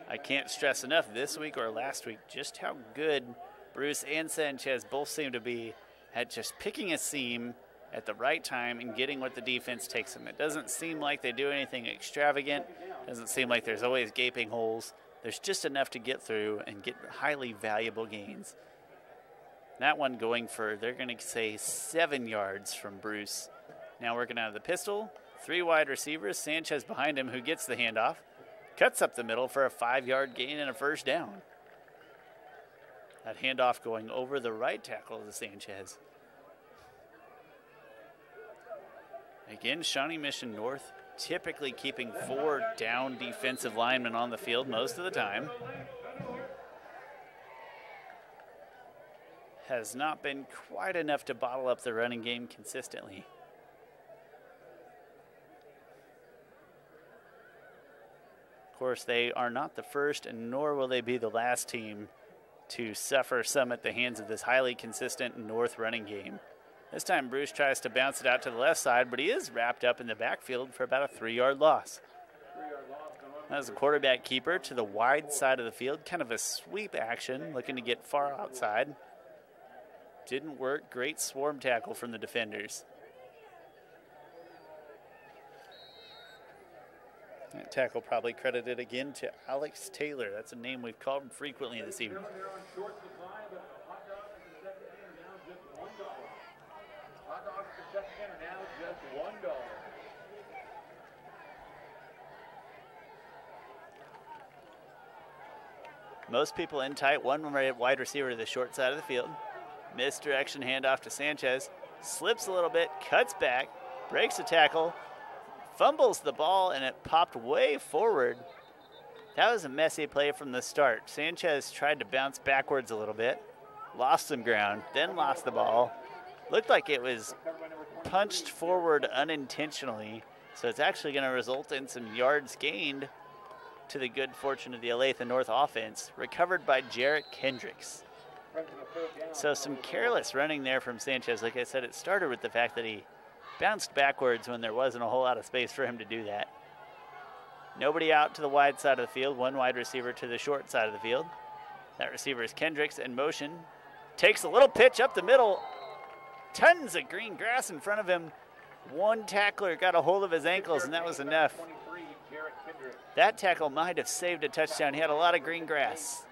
Speaker 1: I can't stress enough this week or last week just how good Bruce and Sanchez both seem to be at just picking a seam at the right time and getting what the defense takes them. It doesn't seem like they do anything extravagant. Doesn't seem like there's always gaping holes. There's just enough to get through and get highly valuable gains. That one going for, they're going to say 7 yards from Bruce. Now working out of the pistol. 3 wide receivers. Sanchez behind him, who gets the handoff. Cuts up the middle for a 5-yard gain and a first down. That handoff going over the right tackle to Sanchez. Again, Shawnee Mission North typically keeping 4 down defensive linemen on the field most of the time. Has not been quite enough to bottle up the running game consistently. Of course, they are not the first, and nor will they be the last team to suffer some at the hands of this highly consistent North running game. This time Bruce tries to bounce it out to the left side, but he is wrapped up in the backfield for about a 3-yard loss. That was a quarterback keeper to the wide side of the field, kind of a sweep action, looking to get far outside. Didn't work. Great swarm tackle from the defenders. That tackle probably credited again to Alex Taylor. That's a name we've called frequently this evening. Most people in tight, 1 wide receiver to the short side of the field. Misdirection handoff to Sanchez. Slips a little bit, cuts back, breaks a tackle, fumbles the ball, and it popped way forward. That was a messy play from the start. Sanchez tried to bounce backwards a little bit, lost some ground, then lost the ball. Looked like it was punched forward unintentionally, so it's actually going to result in some yards gained to the good fortune of the Olathe North offense, recovered by Jarrett Kendricks. So some careless running there from Sanchez. Like I said, it started with the fact that he bounced backwards when there wasn't a whole lot of space for him to do that. Nobody out to the wide side of the field, one wide receiver to the short side of the field. That receiver is Kendricks in motion. Takes a little pitch up the middle. Tons of green grass in front of him. One tackler got a hold of his ankles, and that was enough. That tackle might have saved a touchdown. He had a lot of green grass.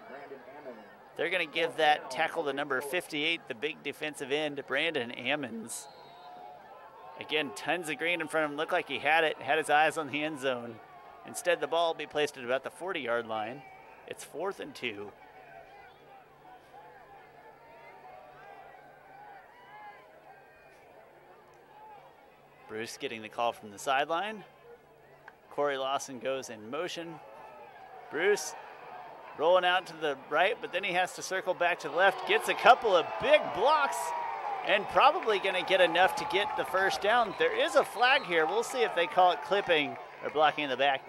Speaker 1: They're going to give that tackle to number 58, the big defensive end, Brandon Ammons. Again, tons of green in front of him. Looked like he had it, had his eyes on the end zone. Instead, the ball will be placed at about the 40-yard line. It's 4th and 2. Bruce getting the call from the sideline. Corey Lawson goes in motion. Bruce rolling out to the right, but then he has to circle back to the left. Gets a couple of big blocks and probably going to get enough to get the first down. There is a flag here. We'll see if they call it clipping or blocking in the back.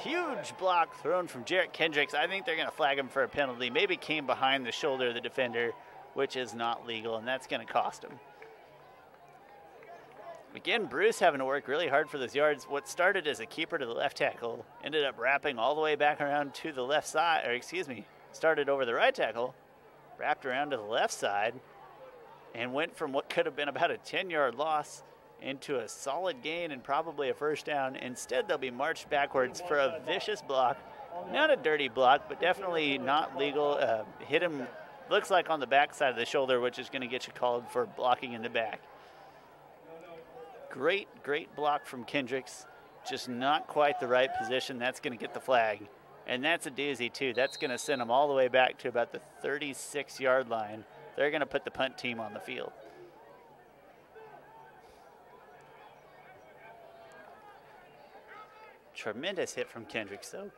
Speaker 1: Huge block thrown from Jarrett Kendricks. I think they're going to flag him for a penalty. Maybe came behind the shoulder of the defender, which is not legal, and that's going to cost him. Again, Bruce having to work really hard for those yards. What started as a keeper to the left tackle ended up wrapping all the way back around to the left side, or excuse me, started over the right tackle, wrapped around to the left side, and went from what could have been about a 10-yard loss into a solid gain and probably a first down. Instead, they'll be marched backwards for a vicious block. Not a dirty block, but definitely not legal. Hit him, looks like on the back side of the shoulder, which is going to get you called for blocking in the back. Great block from Kendricks. Just not quite the right position. That's going to get the flag. And that's a doozy, too. That's going to send them all the way back to about the 36-yard line. They're going to put the punt team on the field. Tremendous hit from Kendricks, though.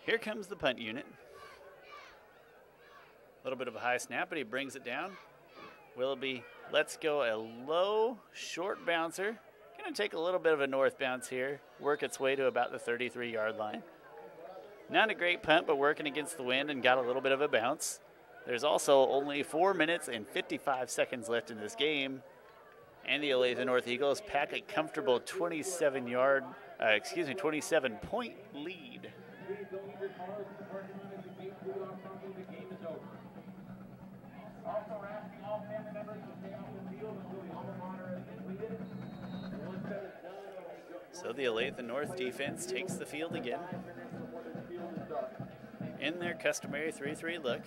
Speaker 1: Here comes the punt unit. A little bit of a high snap, but he brings it down. Willoughby lets go a low, short bouncer. Going to take a little bit of a north bounce here, work its way to about the 33-yard line. Not a great punt, but working against the wind and got a little bit of a bounce. There's also only 4 minutes and 55 seconds left in this game. And the Olathe North Eagles pack a comfortable 27-point lead. So the Olathe North defense takes the field again in their customary 3-3 look.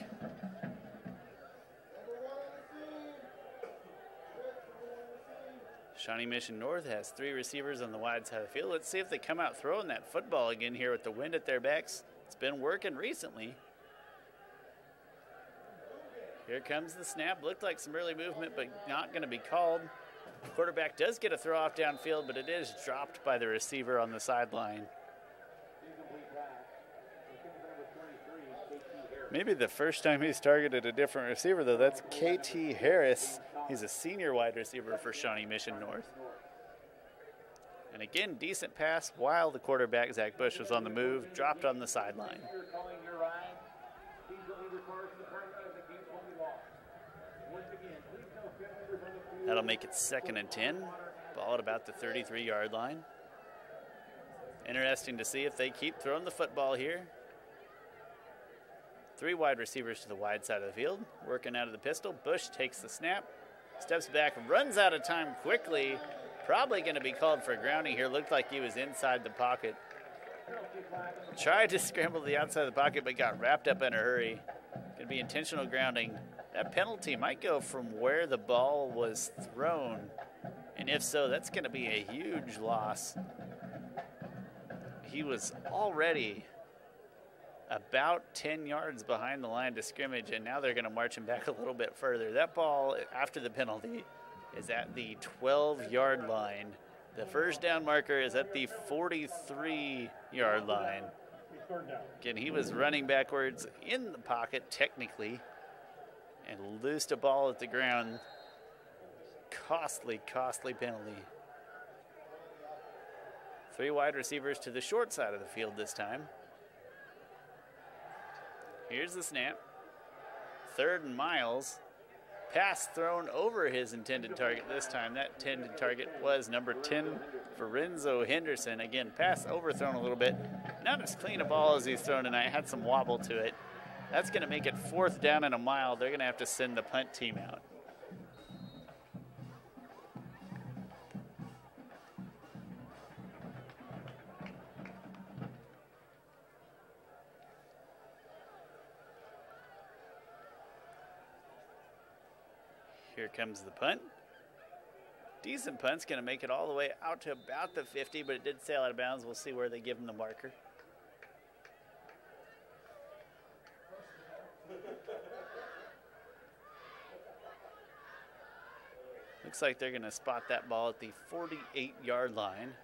Speaker 1: Shawnee Mission North has 3 receivers on the wide side of the field. Let's see if they come out throwing that football again here with the wind at their backs. It's been working recently. Here comes the snap. Looked like some early movement, but not going to be called. The quarterback does get a throw off downfield, but it is dropped by the receiver on the sideline. Maybe the first time he's targeted a different receiver, though. That's KT Harris. He's a senior wide receiver for Shawnee Mission North. And again, decent pass while the quarterback, Zach Bush, was on the move, dropped on the sideline. That'll make it 2nd and 10. Ball at about the 33-yard line. Interesting to see if they keep throwing the football here. 3 wide receivers to the wide side of the field, working out of the pistol. Bush takes the snap, steps back, runs out of time quickly. Probably going to be called for grounding here. Looked like he was inside the pocket. Tried to scramble to the outside of the pocket, but got wrapped up in a hurry. Going to be intentional grounding. That penalty might go from where the ball was thrown. And if so, that's going to be a huge loss. He was already about 10 yards behind the line to scrimmage, and now they're going to march him back a little bit further. That ball, after the penalty, is at the 12-yard line. The first down marker is at the 43-yard line. Again, he was running backwards in the pocket technically and loosed a ball at the ground. Costly penalty. 3 wide receivers to the short side of the field this time. Here's the snap. 3rd and miles. Pass thrown over his intended target this time. That intended target was number 10, Lorenzo Henderson. Again, pass overthrown a little bit. Not as clean a ball as he's thrown tonight. Had some wobble to it. That's going to make it 4th down and a mile. They're going to have to send the punt team out. Here comes the punt. Decent punt's going to make it all the way out to about the 50, but it did sail out of bounds. We'll see where they give him the marker. Looks like they're going to spot that ball at the 48-yard line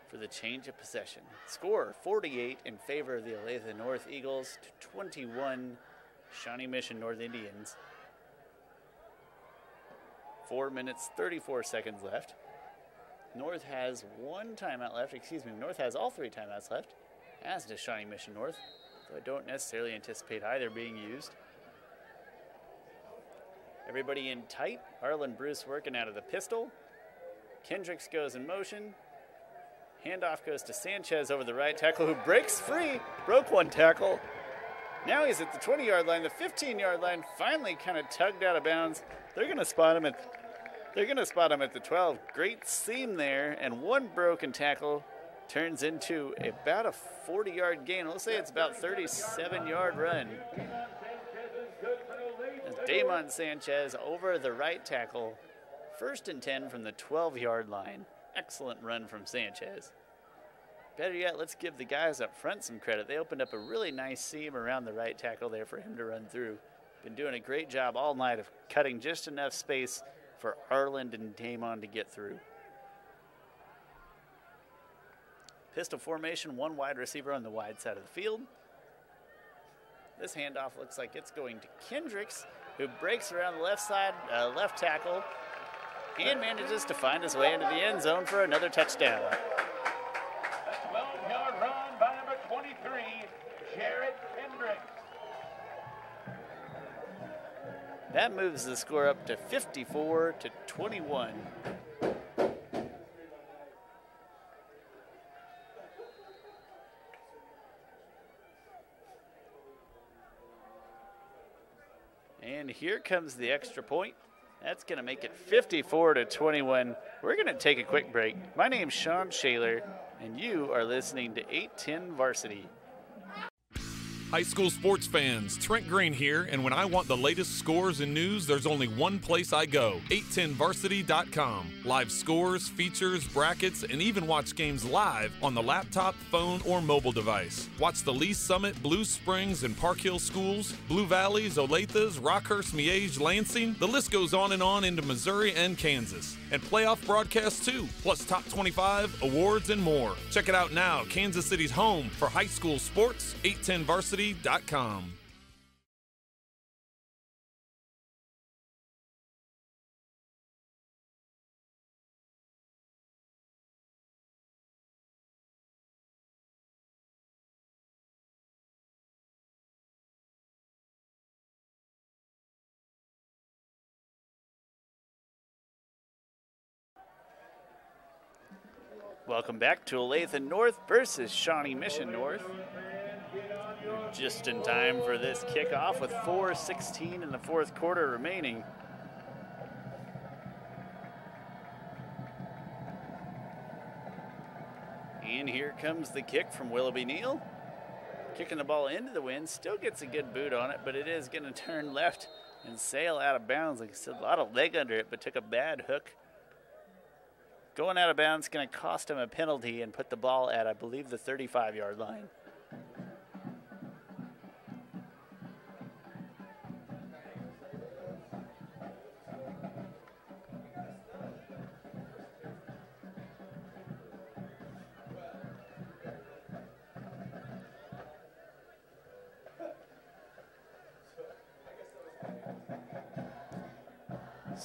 Speaker 1: for the change of possession. Score 48 in favor of the Olathe North Eagles to 21 Shawnee Mission North Indians. 4 minutes, 34 seconds left. North has 1 timeout left. North has all 3 timeouts left, as does Shawnee Mission North, though I don't necessarily anticipate either being used. Everybody in tight. Arlen Bruce working out of the pistol. Kendricks goes in motion. Handoff goes to Sanchez over the right tackle, who breaks free. Broke 1 tackle. Now he's at the 20-yard line, the 15-yard line, finally kind of tugged out of bounds. They're going to spot him at the 12. Great seam there, and 1 broken tackle turns into about a 40-yard gain. Let's say it's about 37-yard run. Damon Sanchez over the right tackle. 1st and 10 from the 12-yard line. Excellent run from Sanchez. Better yet, let's give the guys up front some credit. They opened up a really nice seam around the right tackle there for him to run through. Been doing a great job all night of cutting just enough space for Arland and Damon to get through. Pistol formation, 1 wide receiver on the wide side of the field. This handoff looks like it's going to Kendricks, who breaks around the left side, left tackle, and manages to find his way into the end zone for another touchdown.
Speaker 6: A 12-yard run by number 23, Jared Kendricks.
Speaker 1: That moves the score up to 54-21. And here comes the extra point. That's going to make it 54-21. We're going to take a quick break. My name's Sean Shaler, and you are listening to 810 Varsity.
Speaker 3: High school sports fans, Trent Green here, and when I want the latest scores and news, there's only one place I go, 810varsity.com. Live scores, features, brackets, and even watch games live on the laptop, phone, or mobile device. Watch the Lee Summit, Blue Springs, and Park Hill schools, Blue Valleys, Olathes, Rockhurst, Miege, Lansing. The list goes on and into Missouri and Kansas. And playoff broadcasts too, plus top 25, awards, and more. Check it out now, Kansas City's home for high school sports, 810varsity.com.
Speaker 1: Welcome back to Olathe North versus Shawnee Mission North. Just in time for this kickoff with 4:16 in the fourth quarter remaining. And here comes the kick from Willoughby Neal. Kicking the ball into the wind, still gets a good boot on it, but it is going to turn left and sail out of bounds. Like I said, a lot of leg under it, but took a bad hook. Going out of bounds is going to cost him a penalty and put the ball at, I believe, the 35-yard line.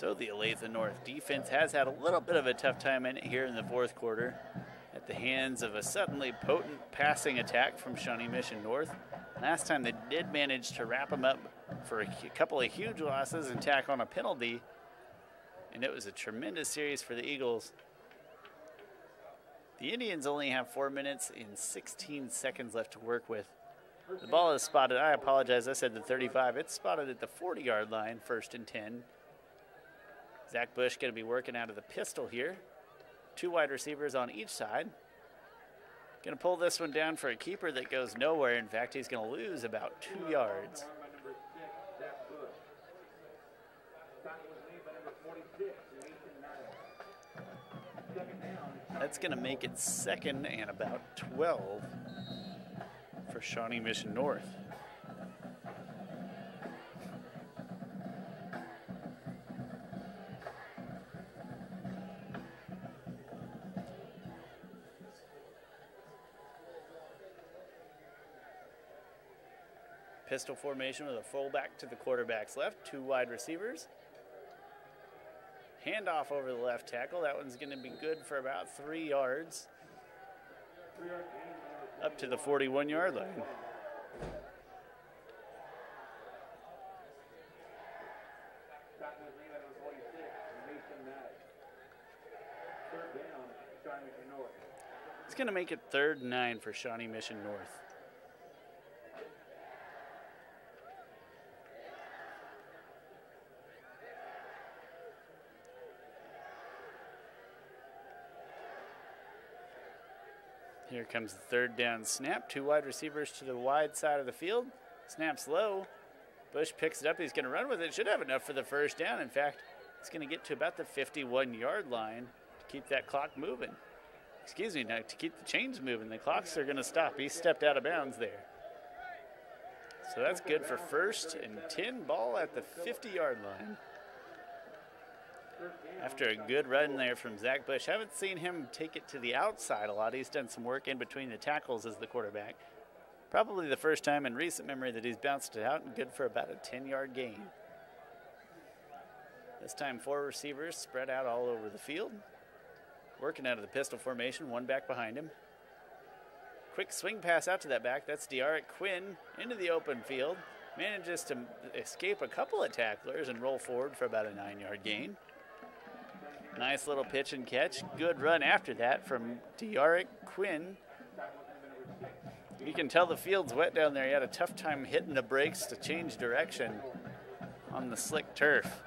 Speaker 1: So the Olathe North defense has had a little bit of a tough time in it here in the fourth quarter at the hands of a suddenly potent passing attack from Shawnee Mission North. Last time they did manage to wrap them up for a couple of huge losses and tack on a penalty, and it was a tremendous series for the Eagles. The Indians only have 4 minutes and 16 seconds left to work with. The ball is spotted, I apologize, I said the 35. It's spotted at the 40-yard line, 1st and 10. Zach Bush going to be working out of the pistol here. 2 wide receivers on each side. Going to pull this one down for a keeper that goes nowhere. In fact, he's going to lose about 2 yards. That's going to make it 2nd and about 12 for Shawnee Mission North. Pistol formation with a fullback to the quarterback's left, 2 wide receivers. Handoff over the left tackle. That one's going to be good for about 3 yards. Up to the 41-yard line. It's going to make it 3rd and 9 for Shawnee Mission North. Here comes the 3rd down snap. 2 wide receivers to the wide side of the field. Snaps low. Bush picks it up. He's going to run with it. Should have enough for the 1st down. In fact, he's going to get to about the 51-yard line to keep that clock moving. Excuse me, to keep the chains moving. The clocks are going to stop. He stepped out of bounds there. So that's good for 1st and 10. Ball at the 50-yard line. After a good run there from Zach Bush. Haven't seen him take it to the outside a lot. He's done some work in between the tackles as the quarterback. Probably the first time in recent memory that he's bounced it out, and good for about a 10-yard gain. This time 4 receivers spread out all over the field. Working out of the pistol formation, 1 back behind him. Quick swing pass out to that back. That's De'Aric Quinn into the open field. Manages to escape a couple of tacklers and roll forward for about a 9-yard gain. Nice little pitch and catch. Good run after that from De'Aric Quinn. You can tell the field's wet down there. He had a tough time hitting the brakes to change direction on the slick turf.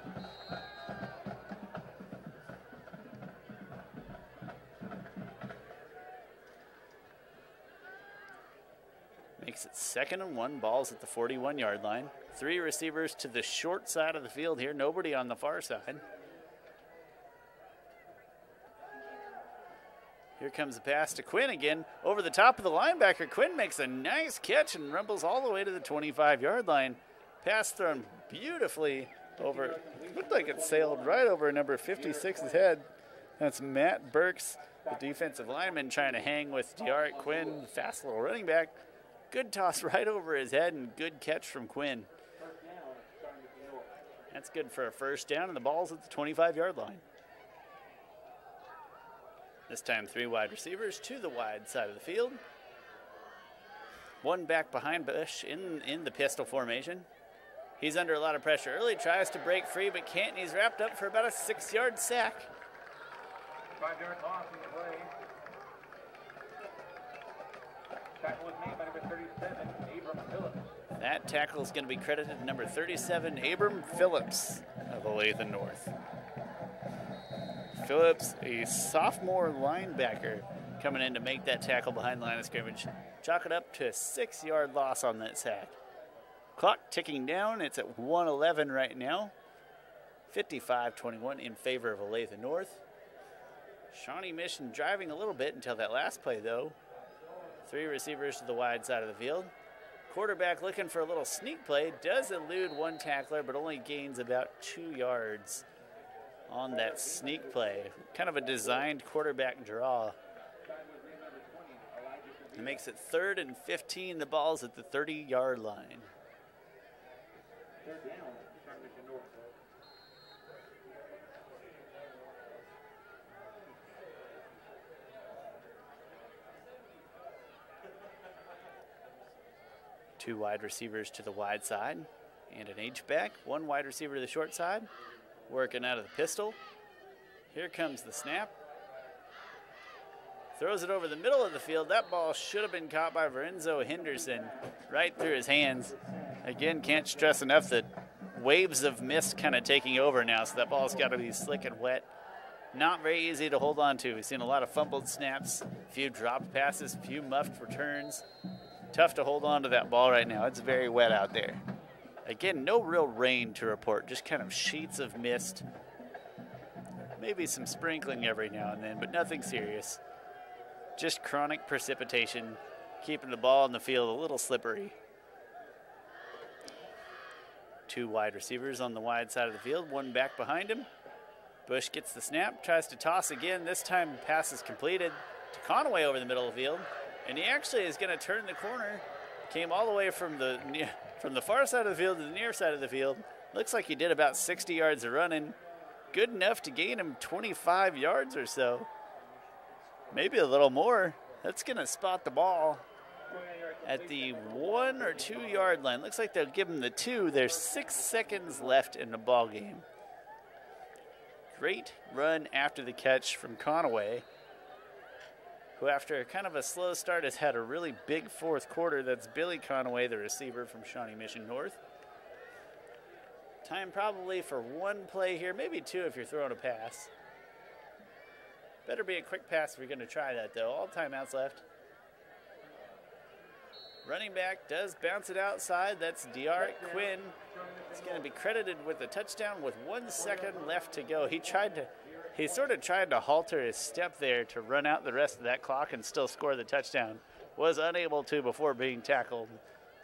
Speaker 1: Makes it 2nd and 1. Ball's at the 41-yard line. 3 receivers to the short side of the field here. Nobody on the far side. Here comes the pass to Quinn again. Over the top of the linebacker. Quinn makes a nice catch and rumbles all the way to the 25-yard line. Pass thrown beautifully over. Looked like it sailed right over number 56's head. That's Matt Burks, the defensive lineman, trying to hang with De'Aric Quinn, fast little running back. Good toss right over his head and good catch from Quinn. That's good for a 1st down, and the ball's at the 25-yard line. This time 3 wide receivers to the wide side of the field. 1 back behind Bush in the pistol formation. He's under a lot of pressure early, tries to break free but can't, and he's wrapped up for about a 6-yard sack.
Speaker 6: 5-yard loss in the play. Tackle was made by number 37, Abram Phillips.
Speaker 1: That tackle is going to be credited to number 37, Abram Phillips of Olathe North. Phillips, a sophomore linebacker, coming in to make that tackle behind the line of scrimmage. Chalk it up to a 6-yard loss on that sack. Clock ticking down. It's at 1:11 right now. 55-21 in favor of Olathe North. Shawnee Mission driving a little bit until that last play, though. 3 receivers to the wide side of the field. Quarterback looking for a little sneak play. Does elude 1 tackler, but only gains about 2 yards on that sneak play. Kind of a designed quarterback draw. It makes it 3rd and 15. The ball's at the 30-yard line. Two wide receivers to the wide side and an H-back. One wide receiver to the short side, working out of the pistol. Here comes the snap. Throws it over the middle of the field. That ball should have been caught by Lorenzo Henderson right through his hands. Again, can't stress enough that waves of mist kind of taking over now, so that ball's got to be slick and wet. Not very easy to hold on to. We've seen a lot of fumbled snaps, a few dropped passes, a few muffed returns. Tough to hold on to that ball right now. It's very wet out there. Again, no real rain to report, just kind of sheets of mist. Maybe some sprinkling every now and then, but nothing serious. Just chronic precipitation, keeping the ball in the field a little slippery. Two wide receivers on the wide side of the field, one back behind him. Bush gets the snap, tries to toss again. This time pass is completed to Conaway over the middle of the field. And he actually is going to turn the corner. Came all the way from the far side of the field to the near side of the field. Looks like he did about 60 yards of running. Good enough to gain him 25 yards or so. Maybe a little more. That's going to spot the ball at the 1 or 2 yard line. Looks like they'll give him the 2. There's 6 seconds left in the ball game. Great run after the catch from Conaway, who after kind of a slow start has had a really big fourth quarter. That's Billy Conaway, the receiver from Shawnee Mission North. Time probably for one play here, maybe two if you're throwing a pass. Better be a quick pass if you're going to try that, though. All timeouts left. Running back does bounce it outside. That's De'Art Quinn. He's going to be credited with a touchdown with 1 second left to go. He sort of tried to halter his step there to run out the rest of that clock and still score the touchdown. Was unable to before being tackled.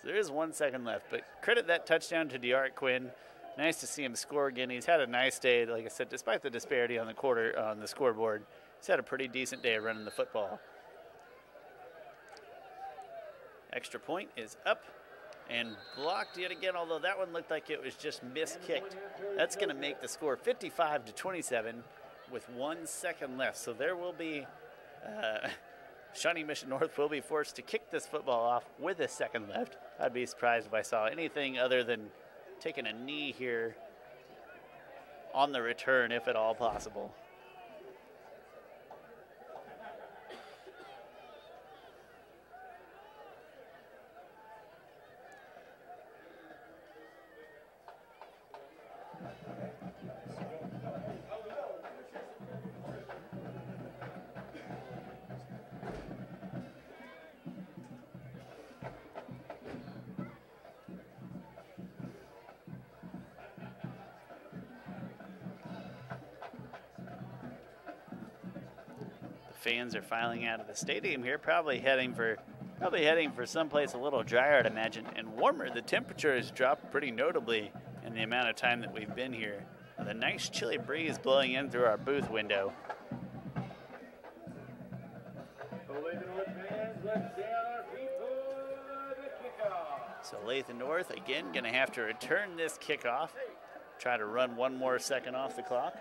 Speaker 1: So there is 1 second left, but credit that touchdown to De'Art Quinn. Nice to see him score again. He's had a nice day, like I said, despite the disparity on the scoreboard. He's had a pretty decent day running the football. Extra point is up and blocked yet again, although that one looked like it was just miskicked. That's going to make the score 55-27 with 1 second left. So there will be, Shawnee Mission North will be forced to kick this football off with a second left. I'd be surprised if I saw anything other than taking a knee here on the return, if at all possible. Fans are filing out of the stadium here, probably heading for someplace a little drier, I'd imagine, and warmer. The temperature has dropped pretty notably in the amount of time that we've been here. With a nice chilly breeze blowing in through our booth window. So Olathe North again going to have to return this kickoff. Try to run 1 more second off the clock.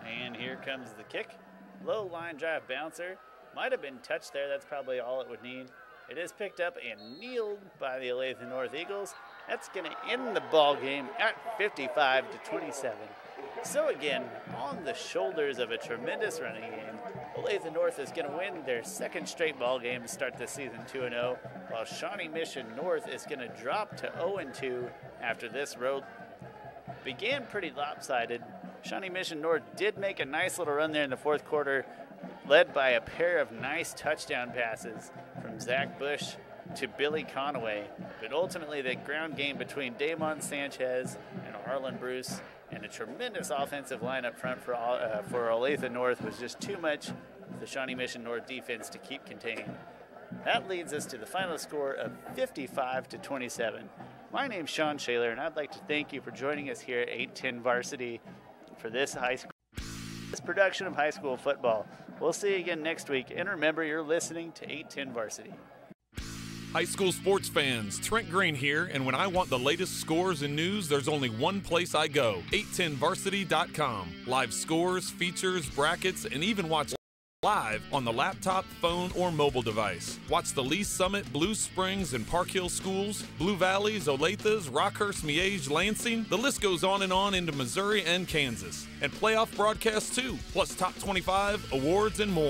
Speaker 1: And here comes the kick. Low line drive bouncer. Might have been touched there. That's probably all it would need. It is picked up and kneeled by the Olathe North Eagles. That's going to end the ball game at 55-27. So again, on the shoulders of a tremendous running game, Olathe North is going to win their second straight ball game to start this season 2-0, while Shawnee Mission North is going to drop to 0-2 after this road began pretty lopsided. Shawnee Mission North did make a nice little run there in the fourth quarter, led by a pair of nice touchdown passes from Zach Bush to Billy Conaway. But ultimately, the ground game between Damon Sanchez and Arlen Bruce and a tremendous offensive line up front for Olathe North was just too much for the Shawnee Mission North defense to keep contained. That leads us to the final score of 55-27. My name's Sean Shaler, and I'd like to thank you for joining us here at 810 Varsity for this production of high school football. We'll see you again next week, and remember, you're listening to 810 Varsity.
Speaker 3: High school sports fans, Trent Green here, and when I want the latest scores and news, there's only one place I go, 810varsity.com. Live scores, features, brackets, and even watch live on the laptop, phone, or mobile device. Watch the Lee Summit, Blue Springs, and Park Hill schools, Blue Valleys, Olathes, Rockhurst, Miege, Lansing. The list goes on into Missouri and Kansas. And playoff broadcasts too, plus top 25, awards, and more.